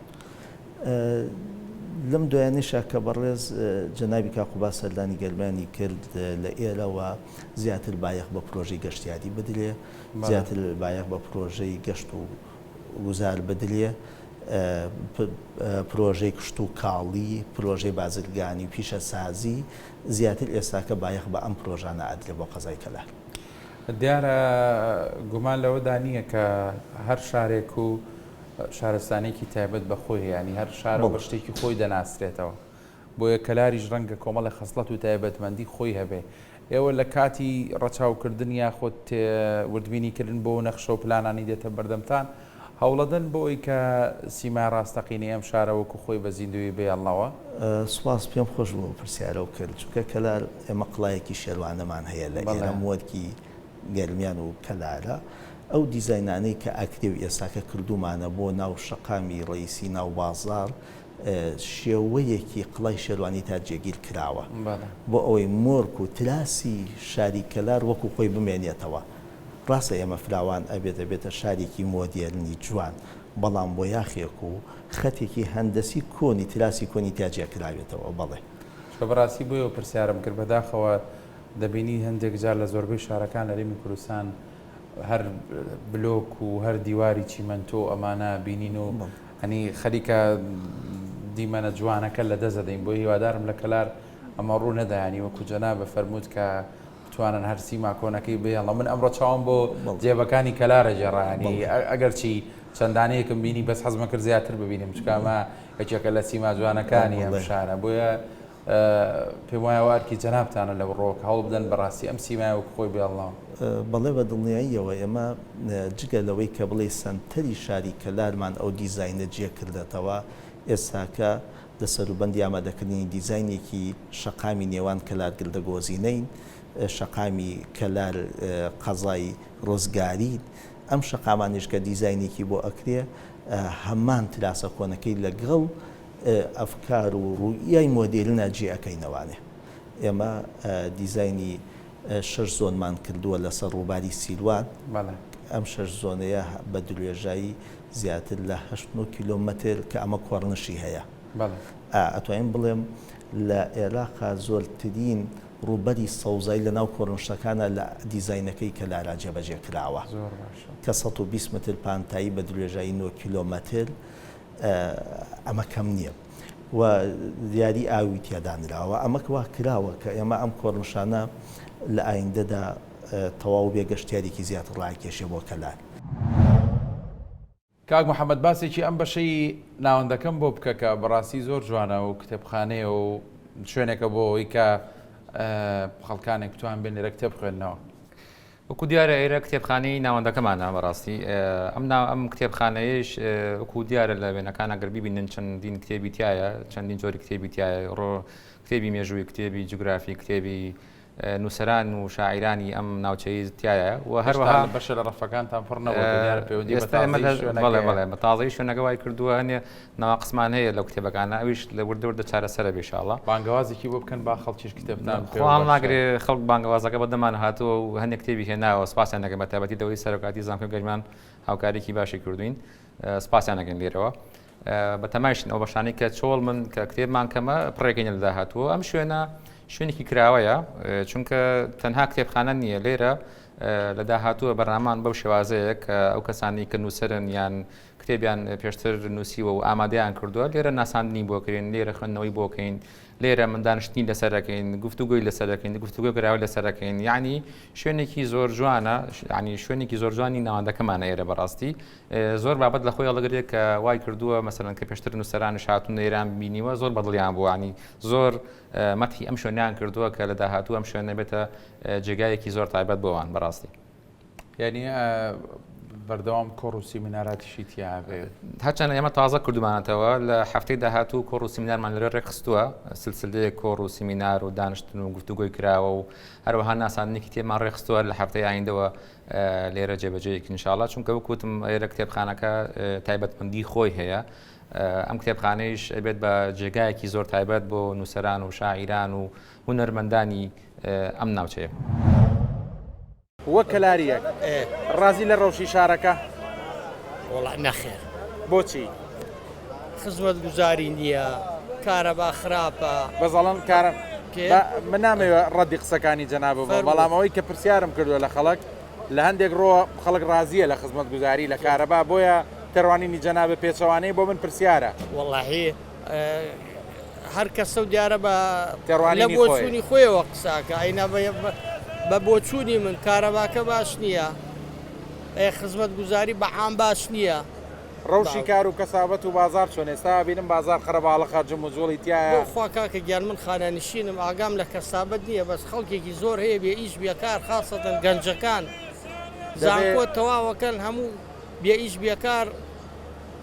[SPEAKER 5] لەم دوایانیشە کە بەڕێز جەنابی کاقوبا سەردانی گەرمانی کرد لە ئێرەوە زیاتر بایەخ بە پرۆژەی گەشتیاری بدرێ زیاتر بایەخ بە پرۆژەی گەشت و گوزار بدرێ پرۆژەی کشت و کاڵی پرۆژەی بازرگانی و پیشە سازی زیاتر ئێستاکە بایەخ بە ئەم پرۆژانە ئادرێ بۆ قەزای کەلار.
[SPEAKER 10] دیارە گومان لەوەدا نییە کە هەر شارێک و شارستانێکی تایبەت بە خۆی ینی هەر شارە بە شتێکی خۆی دەناسرێتەوە بۆیە کەلاریش ڕەنگە کۆمەڵی خەسڵەت و تایبەتمەندی خۆی هەبێ. ئێوە لە کاتی ڕەچاوکردن یا خۆت وردبینیکردن بۆ نەخشە و پلانانی دێتە بەردەمتان هەوڵەدەن بۆ ئەوی کە سیما ڕاستەقینی ئەم شارەوەکو خۆی بە زیندوی بێڵنەوە.
[SPEAKER 5] سواس پێم خۆش بوو پرسیارە کرد چونکە کەلار ئێمە قڵایەکی شێوانەمان هەیە لە ئێرە مۆدکی گەرمیان و کەلارە ئەو دیزاینانەی کە ئاکتێو ئێستاکە کردومانە بۆ ناو شەقامی ڕئیسی ناو بازار شێوەیەکی قڵای شێوانی تا جێگیر کراوە بۆ ئەوەی مۆرک و تراسی شاری کەلار وەکو خۆی بمێنێتەوە. ڕاستە ئێمە فراوان ئەبێتە بێتە شارێکی مۆدیێرنی جوان بەڵام بۆ یاخێک و خەتێکی هەندەسی کۆنی تراسی کۆنی تاجێکراوێتەوە بەڵێ
[SPEAKER 10] بەڕاستی بۆیەوە پرسیارم کرد بەداخەوە دەبینی هەندێک جار لە زۆربەی شارەکان لە ڕێمی کوردستان هەر بلۆک و هەر دیواری چیمەنتۆ ئەمانە بینین و هەنی خەریکە دیمەنە جوانەکە لە دەزەدەین بۆ هیوادارم لە کەلار ئەمە ڕوو نەدایانی وەکو جەناب بە فەرمووت کە بتوانن هەر سیما کۆنەکەی بێڵە من ئەمڕۆ چاوم بۆ جێبەکانی کەلارە جێڕانی ئەگەر چی چەندانەیەکم بینی بەس حەزمە کرد زیاتر ببینیم چکامە یەکێکە لە سیما جوانەکانی ئەم شارە بۆیە پێم وایە وارکی جەنابتانە لەو ڕۆک هەوڵ بدەن بەڕاستی ئەم سیمای وەکو خۆی بێڵەوە.
[SPEAKER 5] بەڵێ بە دڵنیاییەوە ئێمە جگە لەوەی کە بڵێ سنتەری شاری کەلارمان ئەو دیزاینە جێ کردێتەوە ئێستاکە دەسەروبەندی ئامادەکردنی دیزاینێکی شەقامی نێوان کەلار گلدەگۆزینەین شەقامی کەلار قەزای ڕۆزگاری ئەم شەقامانیش کە دیزاینێکی بۆ ئەکرێ هەمان تراسە کۆنەکەی لەگەڵ ئەفکار و ڕوویای مۆدیلنە جێ ئەەکەینەوانێ. ئێمە دیزاینی 6 زۆنمان کردووە لەسەر ڕووباری سیروان ئەم 6 زۆنەیە بە درێژایی زیاتر لە 8 کیلۆمەتر کە ئەمە کۆڕنشی هەیە. ئەتوانین بڵێم لە عێراقا زۆرترین ڕووبەری سەوزایی لە ناو کۆڕنشەکانە لە دیزاینەکەی کەلارا جێبەجێ کراوە کە 120 متر پانتایی بە درێژایی 9 کیلۆمەتر ئەمە کەم نییە و دیاری ئاوی تیادانراوە ئەمە وا کراوە کە ئێمە ئەم کۆڕنشانە لە ئایندەدا تەواو بێگەشتیارێکی زیاتر ڕاکێشێ بۆ کەلار.
[SPEAKER 10] کاک محەممەد باسێکی ئەم بەشەی ناوەندەکەم بۆ بکە کە بەڕاستی زۆر جوانە و کتێبخانەیە و شوێنێکە بۆ ئەوی کە خەڵکانێک توان بێن لێرە کتێب بخوێنەوە.
[SPEAKER 6] وەکو دیارە ئێرە کتێبخانەی ناوەندەکەمانە بەڕاستی ئەم کتێبخانەیەش وەکو دیارە لە وێنەکان ئەگەر بیبینن چەندین کتێبی تایە چەندین جۆری کتێبی تایە ڕۆ کتێبی مێژووی کتێبی جوگرافی کتێبی نووسەران و شاعیرانی ئەم ناوچەی تایە و هەروەها
[SPEAKER 10] بەشە لە ڕەفەکانتان پڕنەوە
[SPEAKER 6] بە تازەی شوێنەکە وای کردووە هەنێ ناوەقسمان هەیە لەو کتێبەکانە ئەویش لە وردە چارەسەرە بێشاڵە
[SPEAKER 10] بانگەوازێکی بۆ بکەن با خەڵکیش کتێبتان
[SPEAKER 6] خۆڵام ناگرێ خەڵک بانگەوازەکە بەدەمان هاتووە و هەندێک کتێبی هێناوە سپاسیان دەکەم بە تایبەتی دەوری سەرۆکاتی زانکۆی گەرمان هاوکارێکی باشی کردوین سپاسیان دەکەن لێرەوە بە تەماشن ئەو بەشانەی کە چۆڵ من کە کتێبمان کەمە پڕێکەین لەدا هاتووە ئەم شوێنە شوێنێکی کراوەیە چونکە تەنها کتێبخانە نییە لێرە لە داهاتووە بەڕامان بەو شێوازەیە کە ئەو کەسانی کە نووسەرن یان کتێبیان پێشتر نووسیوە و ئامادەیان کردووە لێرە ناساندنی بۆکەین لێرە خوێندنەوەی بۆکەین لێرە مندانشتنی لەسەرەکەین گفتوگوی لەسەرەکەین گفتوگۆ گراوە لەسەرەکەین یعنی شوێنێکی زۆر جوانە ینی شوێنێکی زۆر جوانی ناوەندەکەمانە ئێرە بەڕاستی زۆر بابەت لە خۆی هەڵەگرێت کە وای کردووە مەسەرەن کە پێشتر نووسەرانش هاتوون ئێران بینیوە زۆر بەدڵیان بوو ینی زۆر مەتحی ئەم شوێنیان کردووە کە لە داهاتوو ئەم شوێنە بێتە جێگایەکی زۆر تایبەت بۆوان بەڕاستی
[SPEAKER 10] یعنی بەردەوام کۆڕ و سیمیناراتیشی تیاابێ
[SPEAKER 6] هەرچەند ئێمە تازە کردومانەتەوە لە هەفتەی داهاتوو کۆڕ و سیمینارمان لەرە ڕێخستووە سلسلەیە کۆڕ و سیمینار و دانیشتن و گفتوگۆی کراوە و هەروەها ناساندنێکی تێمان ڕێخستووە لە هەفتەی ئایندەوە لێرە جێبەجێیەکی انشاءالله چونکە وەکوتم ئێرە کتێبخانەکە تایبەتمەندی خۆی هەیە ئەم کتێبخانەیش ئەبێت بە جێگایەکی زۆر تایبەت بۆ نووسەران و شاعیران و هونەرمەندانی ئەم ناوچەیە.
[SPEAKER 1] وەک کەلاریەک ڕازی لە ڕەوشی شارەکە؟
[SPEAKER 11] وەڵا نەخێر.
[SPEAKER 1] بۆچی؟
[SPEAKER 11] خزمەت گوزاری نییە، کارەبا خراپە
[SPEAKER 1] بەزەڵەن کارم من نامەوێت ڕەدی قسەکانی جەناب بەڵام ئەوەی کە پرسیارم کردووە لە خەڵک لە هەندێک ڕۆ خەڵک ڕازیە لە خزمەت گوزاری لە کارەبا بۆیە تەروانینی جەنابە پێچەوانەی بۆ من پرسیارە
[SPEAKER 11] وەڵاهی هەر کەسە و دیارە بە
[SPEAKER 1] لە
[SPEAKER 11] بۆچوونی خۆیەوە قساکە ئەینا بە بۆچوونی من کارەباکە باش نییە خزمەت گوزاری بەعام باش نییە
[SPEAKER 1] ڕەوشی کار و کەسابەت و بازار چۆن ئێستا بینم بازار خەرەباڵە خاجم و جۆڵی تایە
[SPEAKER 11] خوا کاکە گیان من خانەنشینم ئاگام لە کەسابەت نییە بەس خەڵکێکی زۆر هەیە بێ ئیش بێکار خاصەتەن گەنجەکان زانکۆ تەواوەکەن هەموو بێ ئیش بێکار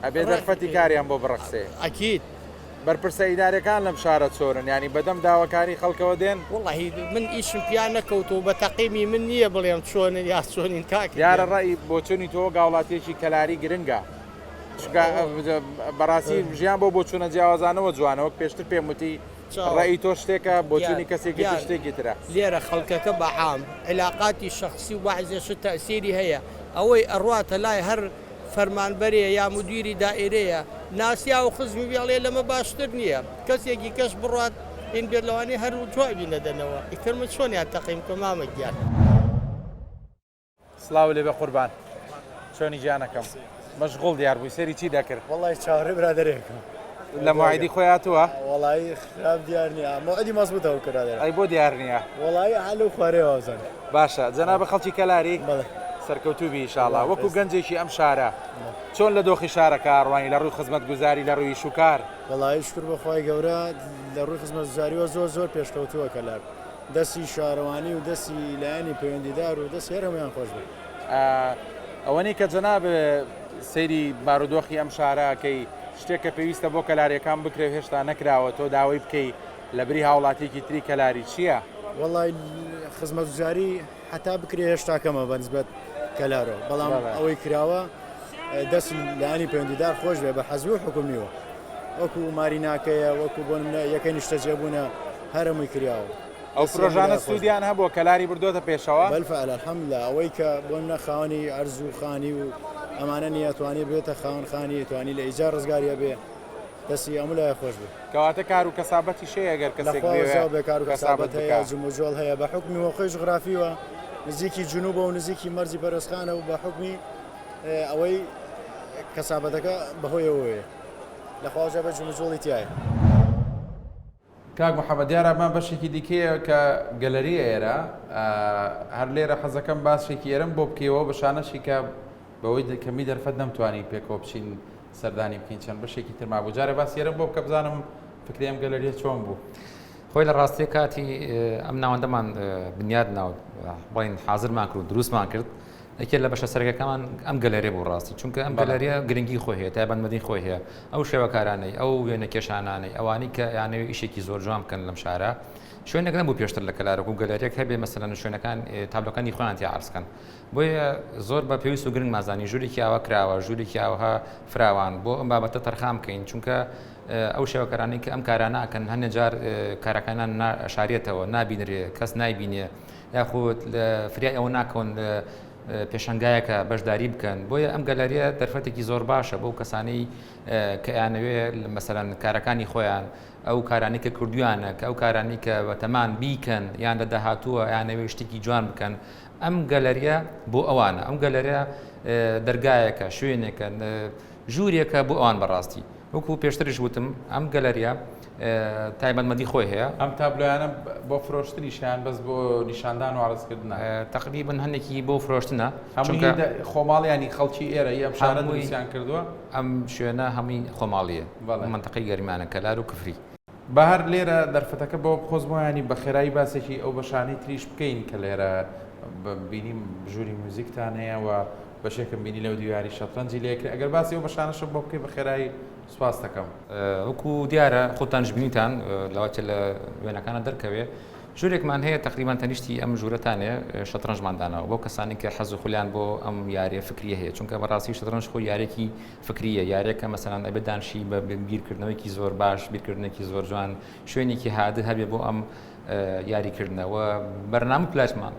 [SPEAKER 1] ئەبێ دەرفەتی کاریان بۆ بڕەخسێ
[SPEAKER 11] ئەکید
[SPEAKER 1] بەرپرسە ئیدارەکان لەم شارە چۆرن ینی بەدەم داواکاری خەڵکەوە دێن
[SPEAKER 11] وڵی من ئیشم پیان نەکەوتەوە بە تەقیمی من نییە بڵێم چۆنن یا چۆنین کاک
[SPEAKER 1] یارە ڕای بۆ چۆنی تۆ گاوڵاتێکی کەلاری گرنگە بەڕاستی ژیان بۆ چوونە جیاوازانەوە جوانەوە پێشتر پێم وتی ڕێی تۆ شتێکە بۆ چوونی کەسێکی شتێکی ترە
[SPEAKER 11] لێرە خەڵکەکە بەعام علااقاتی شخصی و بەعزێش تەسیری هەیە ئەوەی ئەڕاتە لای هەر فەرمانبەرەیە یا مدیری دائیرەیە ناسیا و خزمی بێڵێ لەمە باشتر نییە کەسێکی کەس بڕات این بێت لەوانی هەر جوای بینەدەنەوە ئیترمە چۆنیان تەقیم کە مامە گیان
[SPEAKER 1] سلااو لێ بە قوربان چۆنی گیانەکەم مەشغوڵ دیار بووی سەری چی دەکرد
[SPEAKER 12] وڵی چاڕێ برادێکم
[SPEAKER 1] لە موعیدی خۆیاتوە
[SPEAKER 12] وڵی خراپ دیار نییە مەعدی مەزبوطەوە کرا
[SPEAKER 1] ئەی بۆ دیار نییە
[SPEAKER 12] وڵی هەلو خوارێوازن
[SPEAKER 1] باشە جەنابە خەڵکی کەلاری سەرکەوتوبی ئینشاڵڵا وەکو گەنجێکی ئەم شارە چۆن لە دۆخی شارەکە ڕوانی لە ڕووی خزمەت گوزاری لە ڕووی شوکار
[SPEAKER 12] وڵی شکر بەخوای گەورە لە ڕووی خزمەت گوزاریوە زۆر پێشکەوتووە کەلار دەستی شارەوانی و دەستی لایەنی پەیوەندیدار و دەستی هەرمویان خۆش بێت
[SPEAKER 1] ئەوەنی کە جەناب سەیری بارودۆخی ئەم شارەکەی شتێک کە پێویستە بۆ کەلاریەکان بکرێ هێشتا نەکراوە تۆ داوای بکەی لە بری هاوڵاتێکی تری کەلاری چییە؟
[SPEAKER 12] وڵی خزمەت گوزاری حتا بکرێ هێشتا کەمە بەنسبەت کەلارەوە بەڵام ئەوەی کراوە دەست لایانی پەیوەندیدار خۆش بێ بە حەزبی و حکومیەوە وەکو ماریناکەیە وەکو بۆ یەکەی نیشتە جێبوونە هەرمووی کراوە
[SPEAKER 1] ئەو پرۆژانە سوودیان هەبووە کەلاری بردۆتە پێشەوە
[SPEAKER 12] بەلفعل الحەمدلله ئەوەی کە بۆ نەخاوەنی ئەرز و خانی و ئەمانە نیە توانی بێتە خاوەن خانی توانی لە ئیجار ڕزگاریە بێ دەستی ئەمە لای خۆش بێت
[SPEAKER 1] کەواتە کار و کەسابەتی شەیە ئەگەر کەسێک
[SPEAKER 12] بێ کار و کەسابەت هەیە جموجۆڵ هەیە بە حکمی وەخۆی جغرافیوە نزیکی جنوبە و نزیکی مەرزی بەرزخانە و بە حکمی ئەوەی کەسابەتەکە بەهۆیەوەیە لە خواجە بە جموجۆڵی تایە
[SPEAKER 10] کاک محەممەد دیارەمان بەشێکی دیکەیە کە گەلەریە ئێرە هەر لێرە حەزەکەم باشێکی ئێرم بۆ بکەوە بەشانەشی کە بەوەی کەمی دەرفەت نەمتوانی پێکەوە بچین سەردانی بکەین چەند بەشێکی ترما بوو جارە باس ئێرە بۆ بکە بزانم فکرێم گەلەریە چۆن بوو
[SPEAKER 6] خۆی لە ڕاستی کاتی ئەم ناوەندەمان بنیاد ناو بڵین حاضرمان کرد و دروستمان کرد ئەکێ لە بەشە سەرەکەمان ئەم گەلەریە بوو ڕاستی چونکە ئەم گەلەریە گرنگی خۆی هەیە تایبەتمەندی خۆی هەیە ئەو شێوەکارانەی ئەو وێنە کێشانانەی ئەوانی کە یانەوەی ئیشێکی زۆر جوان بکەن لەم شارە شوێنەکەم بوو پێشتر لە کەلارەکە و گەلەریەک هەبێ مەسەلەن شوێنەکان تابلۆکانی خۆیان تیا عرضکەن بۆیە زۆر بە پێویست و گرنگ مازانی ژوورێکی ئاوا کراوە ژوورێکی ئاوها فراوان بۆ ئەم بابەتە تەرخام بکەین چونکە ئەو شێوەکارانی کە ئەم کاراناکەن هەندێ جار کارەکانان شارێتەوە نابینرێ کەس نایبینێ یاخود لە فریای ئەوە ناکەون پێشنگایەکە بەشداری بکەن بۆیە ئەم گەلەریە دەرفەتێکی زۆر باشە بۆ کەسانەی کە یانەوێ مەسەلەن کارەکانی خۆیان ئەو کارانی کە کردویانە کە ئەو کارانی کە بەتەمان بیکەن یان لە داهاتووە یانەوێ شتێکی جوان بکەن ئەم گەلەریە بۆ ئەوانە ئەم گەلەریە دەرگایەکە شوێنێکە ژوورێکە بۆ ئەوان بەڕاستی وەکو پێشتریش وتم ئەم گەلەریە تایبەتمەندی خۆی هەیە
[SPEAKER 10] ئەم تابلۆیانە بۆ فرۆشتنیشیان بەس بۆ نیشاندان و عرضکردن
[SPEAKER 6] تقریبن هەندێکی بۆ فرۆشتنە
[SPEAKER 10] خۆماڵیانی خەڵکی ئێرە ئەم شارە نووسیان کردووە
[SPEAKER 6] ئەم شوێنە هەمووی خۆماڵیە منتەقەی گەرمانە کەلار و کفری
[SPEAKER 10] بە هەر لێرە دەرفەتەکە بۆ خۆزمۆیانی بە خێرایی باسێکی ئەو بەشانی تریش بکەین کە لێرە بینیم ژووری موزیکتان هەیە و بەشێکم بینی لەو دیواری شەترەنجی لێکرێ ئەگەر باسی ئەو بەشانەشە بۆ بکەی بە خێرایی سوپاس دەکەم
[SPEAKER 6] وەکو دیارە خۆتانش بینیتان لەواتە لە وێنەکانە دەرکەوێ ژوورێکمان هەیە تقریبان تەنیشتی ئەم ژوورەتانێ شەترەنجماندانەوە بۆ کەسانی کە حەز و خولیان بۆ ئەم یاریە فکریە هەیە چونکە بەڕاستی شەترەنج خۆی یارێکی فکریە یارێکە مەسەلەن ئەبێ دانشی بە بیرکردنەوەیکی زۆر باش بیرکردنێکی زۆر جوان شوێنێکی هادە هەبێ بۆ ئەم یاریکردنەوە بەرنامە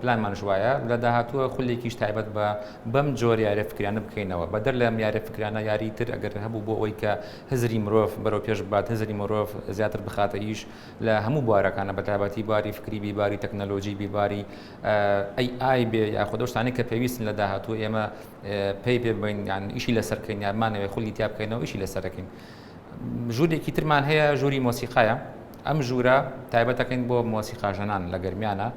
[SPEAKER 6] پلانمان ژوایە لە داهاتووە خولێکیش تایبەت بە بەم جۆر یارە فکرانە بکەینەوە بەدەر لەم یارە فکرانە یاریتر ئەگەر هەبوو بۆ ئەوەی کە هزری مرۆڤ بەرەو پێش بات هزری مرۆڤ زیاتر بخاتە ئیش لە هەموو بوارەکانە بەتابەتی باری فکری بیباری تەکنەلۆژی بیباری AI بێ یاخۆ شتانێک کە پێویستن لە داهاتوو ئێمە پێی پێ بین یان ئیشی لەسەرکەین یانمانەوێ خولی تیا بکەینەوە ئیشی لەسەرەکەین ژوورێکی ترمان هەیە ژووری مۆسیقایە ئەم ژوورە تایبەتەکەین بۆ مۆسیقاژەنان لە گەرمیانە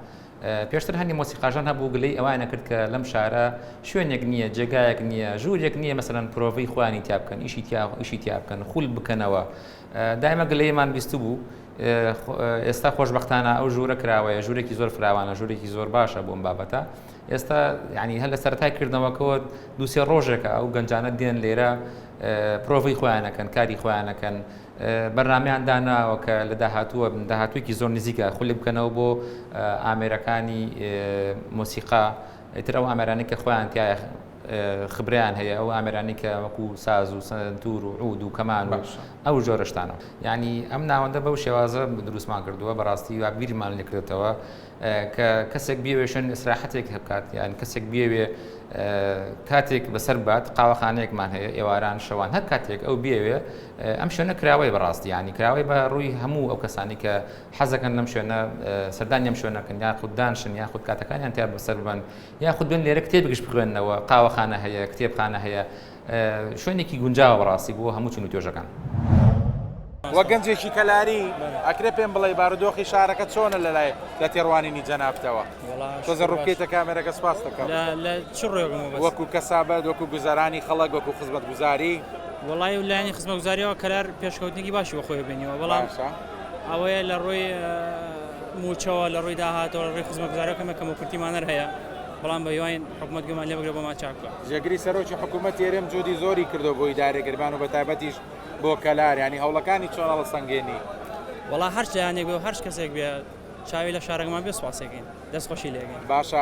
[SPEAKER 6] پێشتر هەندی مۆسیقاژان هەبوو گلەی ئەوانە کرد کە لەم شارە شوێنێک نییە جێگایەک نییە ژوورێک نییە مەسەرەن پرۆڤی خوانی تیا بکەن ئیشی تیا بکەن خول بکەنەوە دایمە گلەیمان بیست بوو ئێستا خۆشبەختانە ئەو ژوورە کراوەیە ژوورێکی زۆر فراوانە ژوورێکی زۆر باشە بۆم بابەتە ئێستا ینی هەر لە سەرەتای کردنەوەکەوە دووسێ ڕۆژێکە ئەو گەنجانە دێن لێرە پرۆڤی خۆیانەکەن کاری خۆیانەکەن بەرنامەیان داناوە کە لە داهاتوویەکی زۆر نزیکە خولی بکەنەوە بۆ ئامێرەکانی مۆسیقا ئیتر ئەو ئامێرانی کە خۆیان تایە خبریان هەیە ئەو ئامێرانی کە وەکو ساز و سنتور و عود و کەمان و ئەو جۆرەشتانە ینی ئەم ناوەندە بەو شێوازە دروستمان کردووە بەڕاستی و بیرمان لێکردێتەوە کە کەسێک بیاوێشن ئیسراحەتێک هەبکات یان کەسێک بیاوێ کاتێک بەسەر بات قاوەخانەیەکمان هەیە ئێواران شەوان هەر کاتێک ئەو بیاوێ ئەم شوێنە کراوەی بەڕاستی ینی کراوەی بە ڕووی هەموو ئەو کەسانی کە حەزەکەن لەم شوێنە سەردانی ئەم شوێنەکەن یاخود دانشن یاخود کاتەکانیان تیا بەسەر بن یاخود بن لێرە کتێبێکش بخوێننەوە قاوەخانە هەیە کتێبخانە هەیە شوێنێکی گونجاوە بەڕاستی بۆ هەموو چون و توێژەکان
[SPEAKER 1] وە گەنجێکی کەلاری ئەکرێ پێم بڵێ بارودۆخی شارەکە چۆنە لەلای لە تێڕوانینی جەنابتەوە تۆزە ڕووکێتە کامێرەکە سپاس دەکەم
[SPEAKER 13] لە چ ڕێگەمەوە
[SPEAKER 1] وەکو کەسابەت وەکو گوزارانی خەڵک وەکو خزمەتگوزاری
[SPEAKER 13] وڵی و لایانی خزمەتگوزاریەوە کەلار پێشکەوتنێکی باشی بەخۆی بێنیەوە بەڵام ئەوەیە لە ڕۆی موچەوە لە ڕۆی داهاتەوە لە ڕێی خزمەتگوزاریەکەمە کەمەکورتیمانەر هەیە بەڵام بە هیوای حکوومەت گومان لێ بگرێ بۆ ماچاکە
[SPEAKER 1] جێگری سەرۆکی حکوومەت ئێرەم جۆدی زۆری کردو بۆ ئیدارەگەربان و بە تایبەتیش بۆ کەلار ینی هەوڵەکانی چۆنە لە سەنگێنی
[SPEAKER 13] وڵا هەر شتیانێک بێ و هەر کەسێک بێ چاوی لە شارەکەمان بێ سواسێکین دەستخۆشی لێگەین
[SPEAKER 1] باشە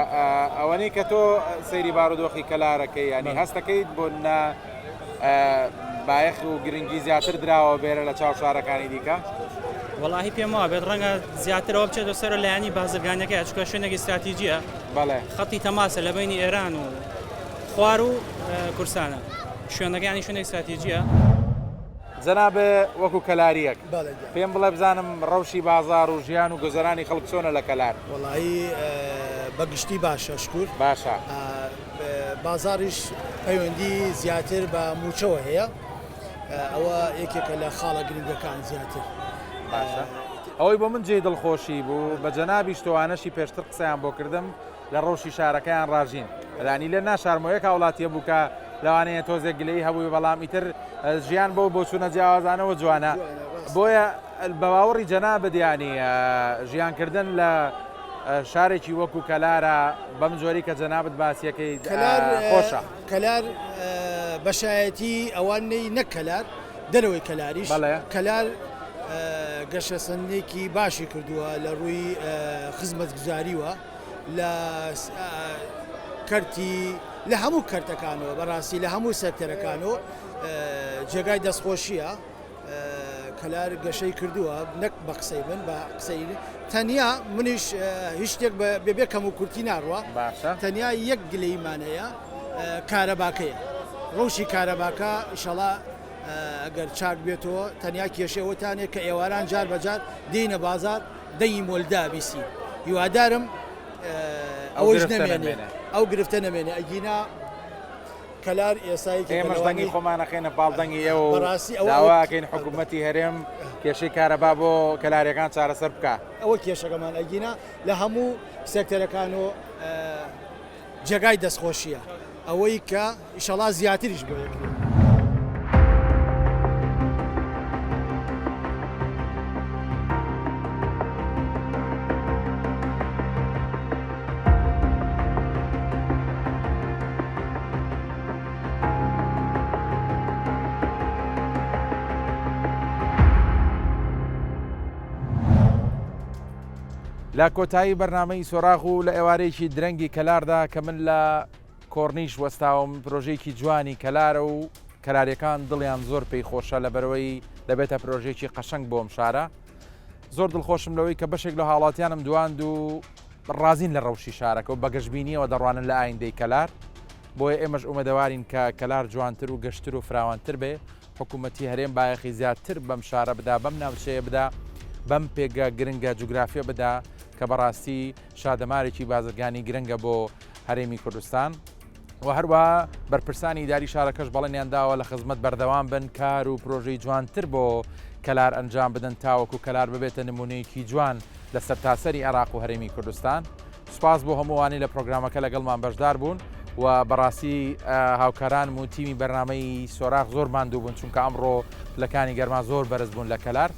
[SPEAKER 1] ئەوەنەی کە تۆ سەیری بارودۆخی کەلارەکەی ینی هەستەکەیت بۆ بایەخ و گرنگی زیاتر دراوە بێرە لە چاو شارەکانی دیکە
[SPEAKER 13] وڵی پێم وە بێت ڕەنگە زیاترەوە بچێتە سەر لایانی بازرگانەکەی چکە شوێنێکی استراتیجیە
[SPEAKER 1] بەڵێ
[SPEAKER 13] خەڵی تەماسە لە بینی ئێران و خوار و کورسانە شوێنەکانی شوێنێک استراتیجیە
[SPEAKER 1] جەنابێ وەکو کەلاریەک پێم بڵێ بزانم ڕەوشی بازار و ژیان و گۆزەرانی خەڵک چۆنە لە کەلار
[SPEAKER 14] وڵایی بەگشتی باشە شکور
[SPEAKER 1] باشە
[SPEAKER 14] بازاریش پەیوەندی زیاتر بە موچەوە هەیە ئەوە یەکێکە لە خاڵە گرنگەکان زیاتر
[SPEAKER 1] ئەوەی بۆ من جێ دڵخۆشی بوو بە جەنابی شتوانەشی پێشتر قسەیان بۆ کردم لە ڕۆژی شارەکەیان ڕاژین لانی لە ناشارمەوەیەک وڵاتیە بوو کە لەوانەیە تۆزێک گلەی هەبووی بەڵام ئیتر ژیان بۆ چوونە جیاوازانەوە جوانە بۆیە بە باوەڕی جەنابەت ینی ژیانکردن لە شارێکی وەکو کەلارە بەم جۆری کە جەنابەت باسیەکەی خۆشە
[SPEAKER 14] کەلار بەشایەتی ئەوانەی نەک کەلار دەرەوەی کەلاریش کەلار گەشە سندێکی باشی کردووە لە ڕووی خزمەتگوزاریوە لە کەرتی لە هەموو کەرتەکانەوە بەڕاستی لە هەموو سەکتەرەکانەوە جێگای دەستخۆشیە کەلار گەشەی کردووە نەک بە قسەی من بە قسەی تەنیا منیش هیچ شتێک بێبێ کەم و کورتی ناڕوە تەنیا یەک گلەیمانەیە کارەباکەیە ڕۆژی کارەباکە ئیشەڵا ئەگەر چاک بێتەوە تەنیا کێشەوەتانێک کە ئێواران جار بەجار دێنە بازار دەی مۆلدا بیسی هیوادارم ئەوەش نەمێنێ ئەو گرفتە نەمێنێ ئەگینا کەلار ئێسایی
[SPEAKER 1] ئێمەش دەنگی خۆمانەخێنە پاڵدەنگی ئێوە داواکەین حکوومەتی هەرێم کێشەی کارەبا بۆ کەلاریەکان چارەسەر بکە
[SPEAKER 14] ئەوە کێشەکەمان ئەگینا لە هەموو سێکتەرەکان و جێگای دەستخۆشیە ئەوەی کە ئیشەڵا زیاتریش بۆ یەکرێت
[SPEAKER 1] لە کۆتایی بەرنامەی سۆراغ و لە ئێوارەیەکی درەنگی کەلاردا کە من لە کۆڕنیش وەستاوم پرۆژێکی جوانی کەلارە و کەلاریەکان دڵیان زۆر پێی خۆشە لە بەرەوەی دەبێتە پرۆژێکی قەشنگ بۆم شارە زۆر دڵخۆشم لەوەی کە بەشێک لە هاڵاتیانم دواند و ڕازین لە ڕەوشی شارەکە و بەگەشتبینیەوە دەڕوانن لە ئایندەی کەلار بۆیە ئێمەش ئومەدەوارین کە کەلار جوانتر و گەشتر و فراوانتر بێ حکوومەتی هەرێم بایەخی زیاتر بەم شارە بدا بەم ناوچەیە بدا بەم پێگە گرنگە جوگرافیە بدا کە بەڕاستی شادەمارێکی بازرگانی گرنگە بۆ هەرێمی کوردستان و هەروەها بەرپرسانی ئیداری شارەکەش بەڵێنیان داوە لە خزمەت بەردەوام بن کار و پرۆژەی جوانتر بۆ کەلار ئەنجام بدەن تاوەکو کەلار ببێتە نمونەیەکی جوان لە سەرتاسەری عێراق و هەرێمی کوردستان. سوپاس بۆ هەمووانی لە پرۆگرامەکە لەگەڵمان بەشدار بوون و بەڕاستی هاوکارانم و تیمی بەرنامەی سۆراخ زۆر ماندوو بوون چونکە ئەمڕۆ پلەکانی گەرما زۆر بەرز بوون لە کەلار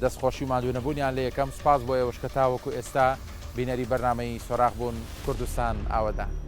[SPEAKER 1] دەستخۆشی مادوو نەبوونیان لە یەکەم سوپاس بۆ ئێوەش کە تاوەکو ئێستا بینەری بەرنامەی سۆراخ بوون کوردستان ئاوەدان.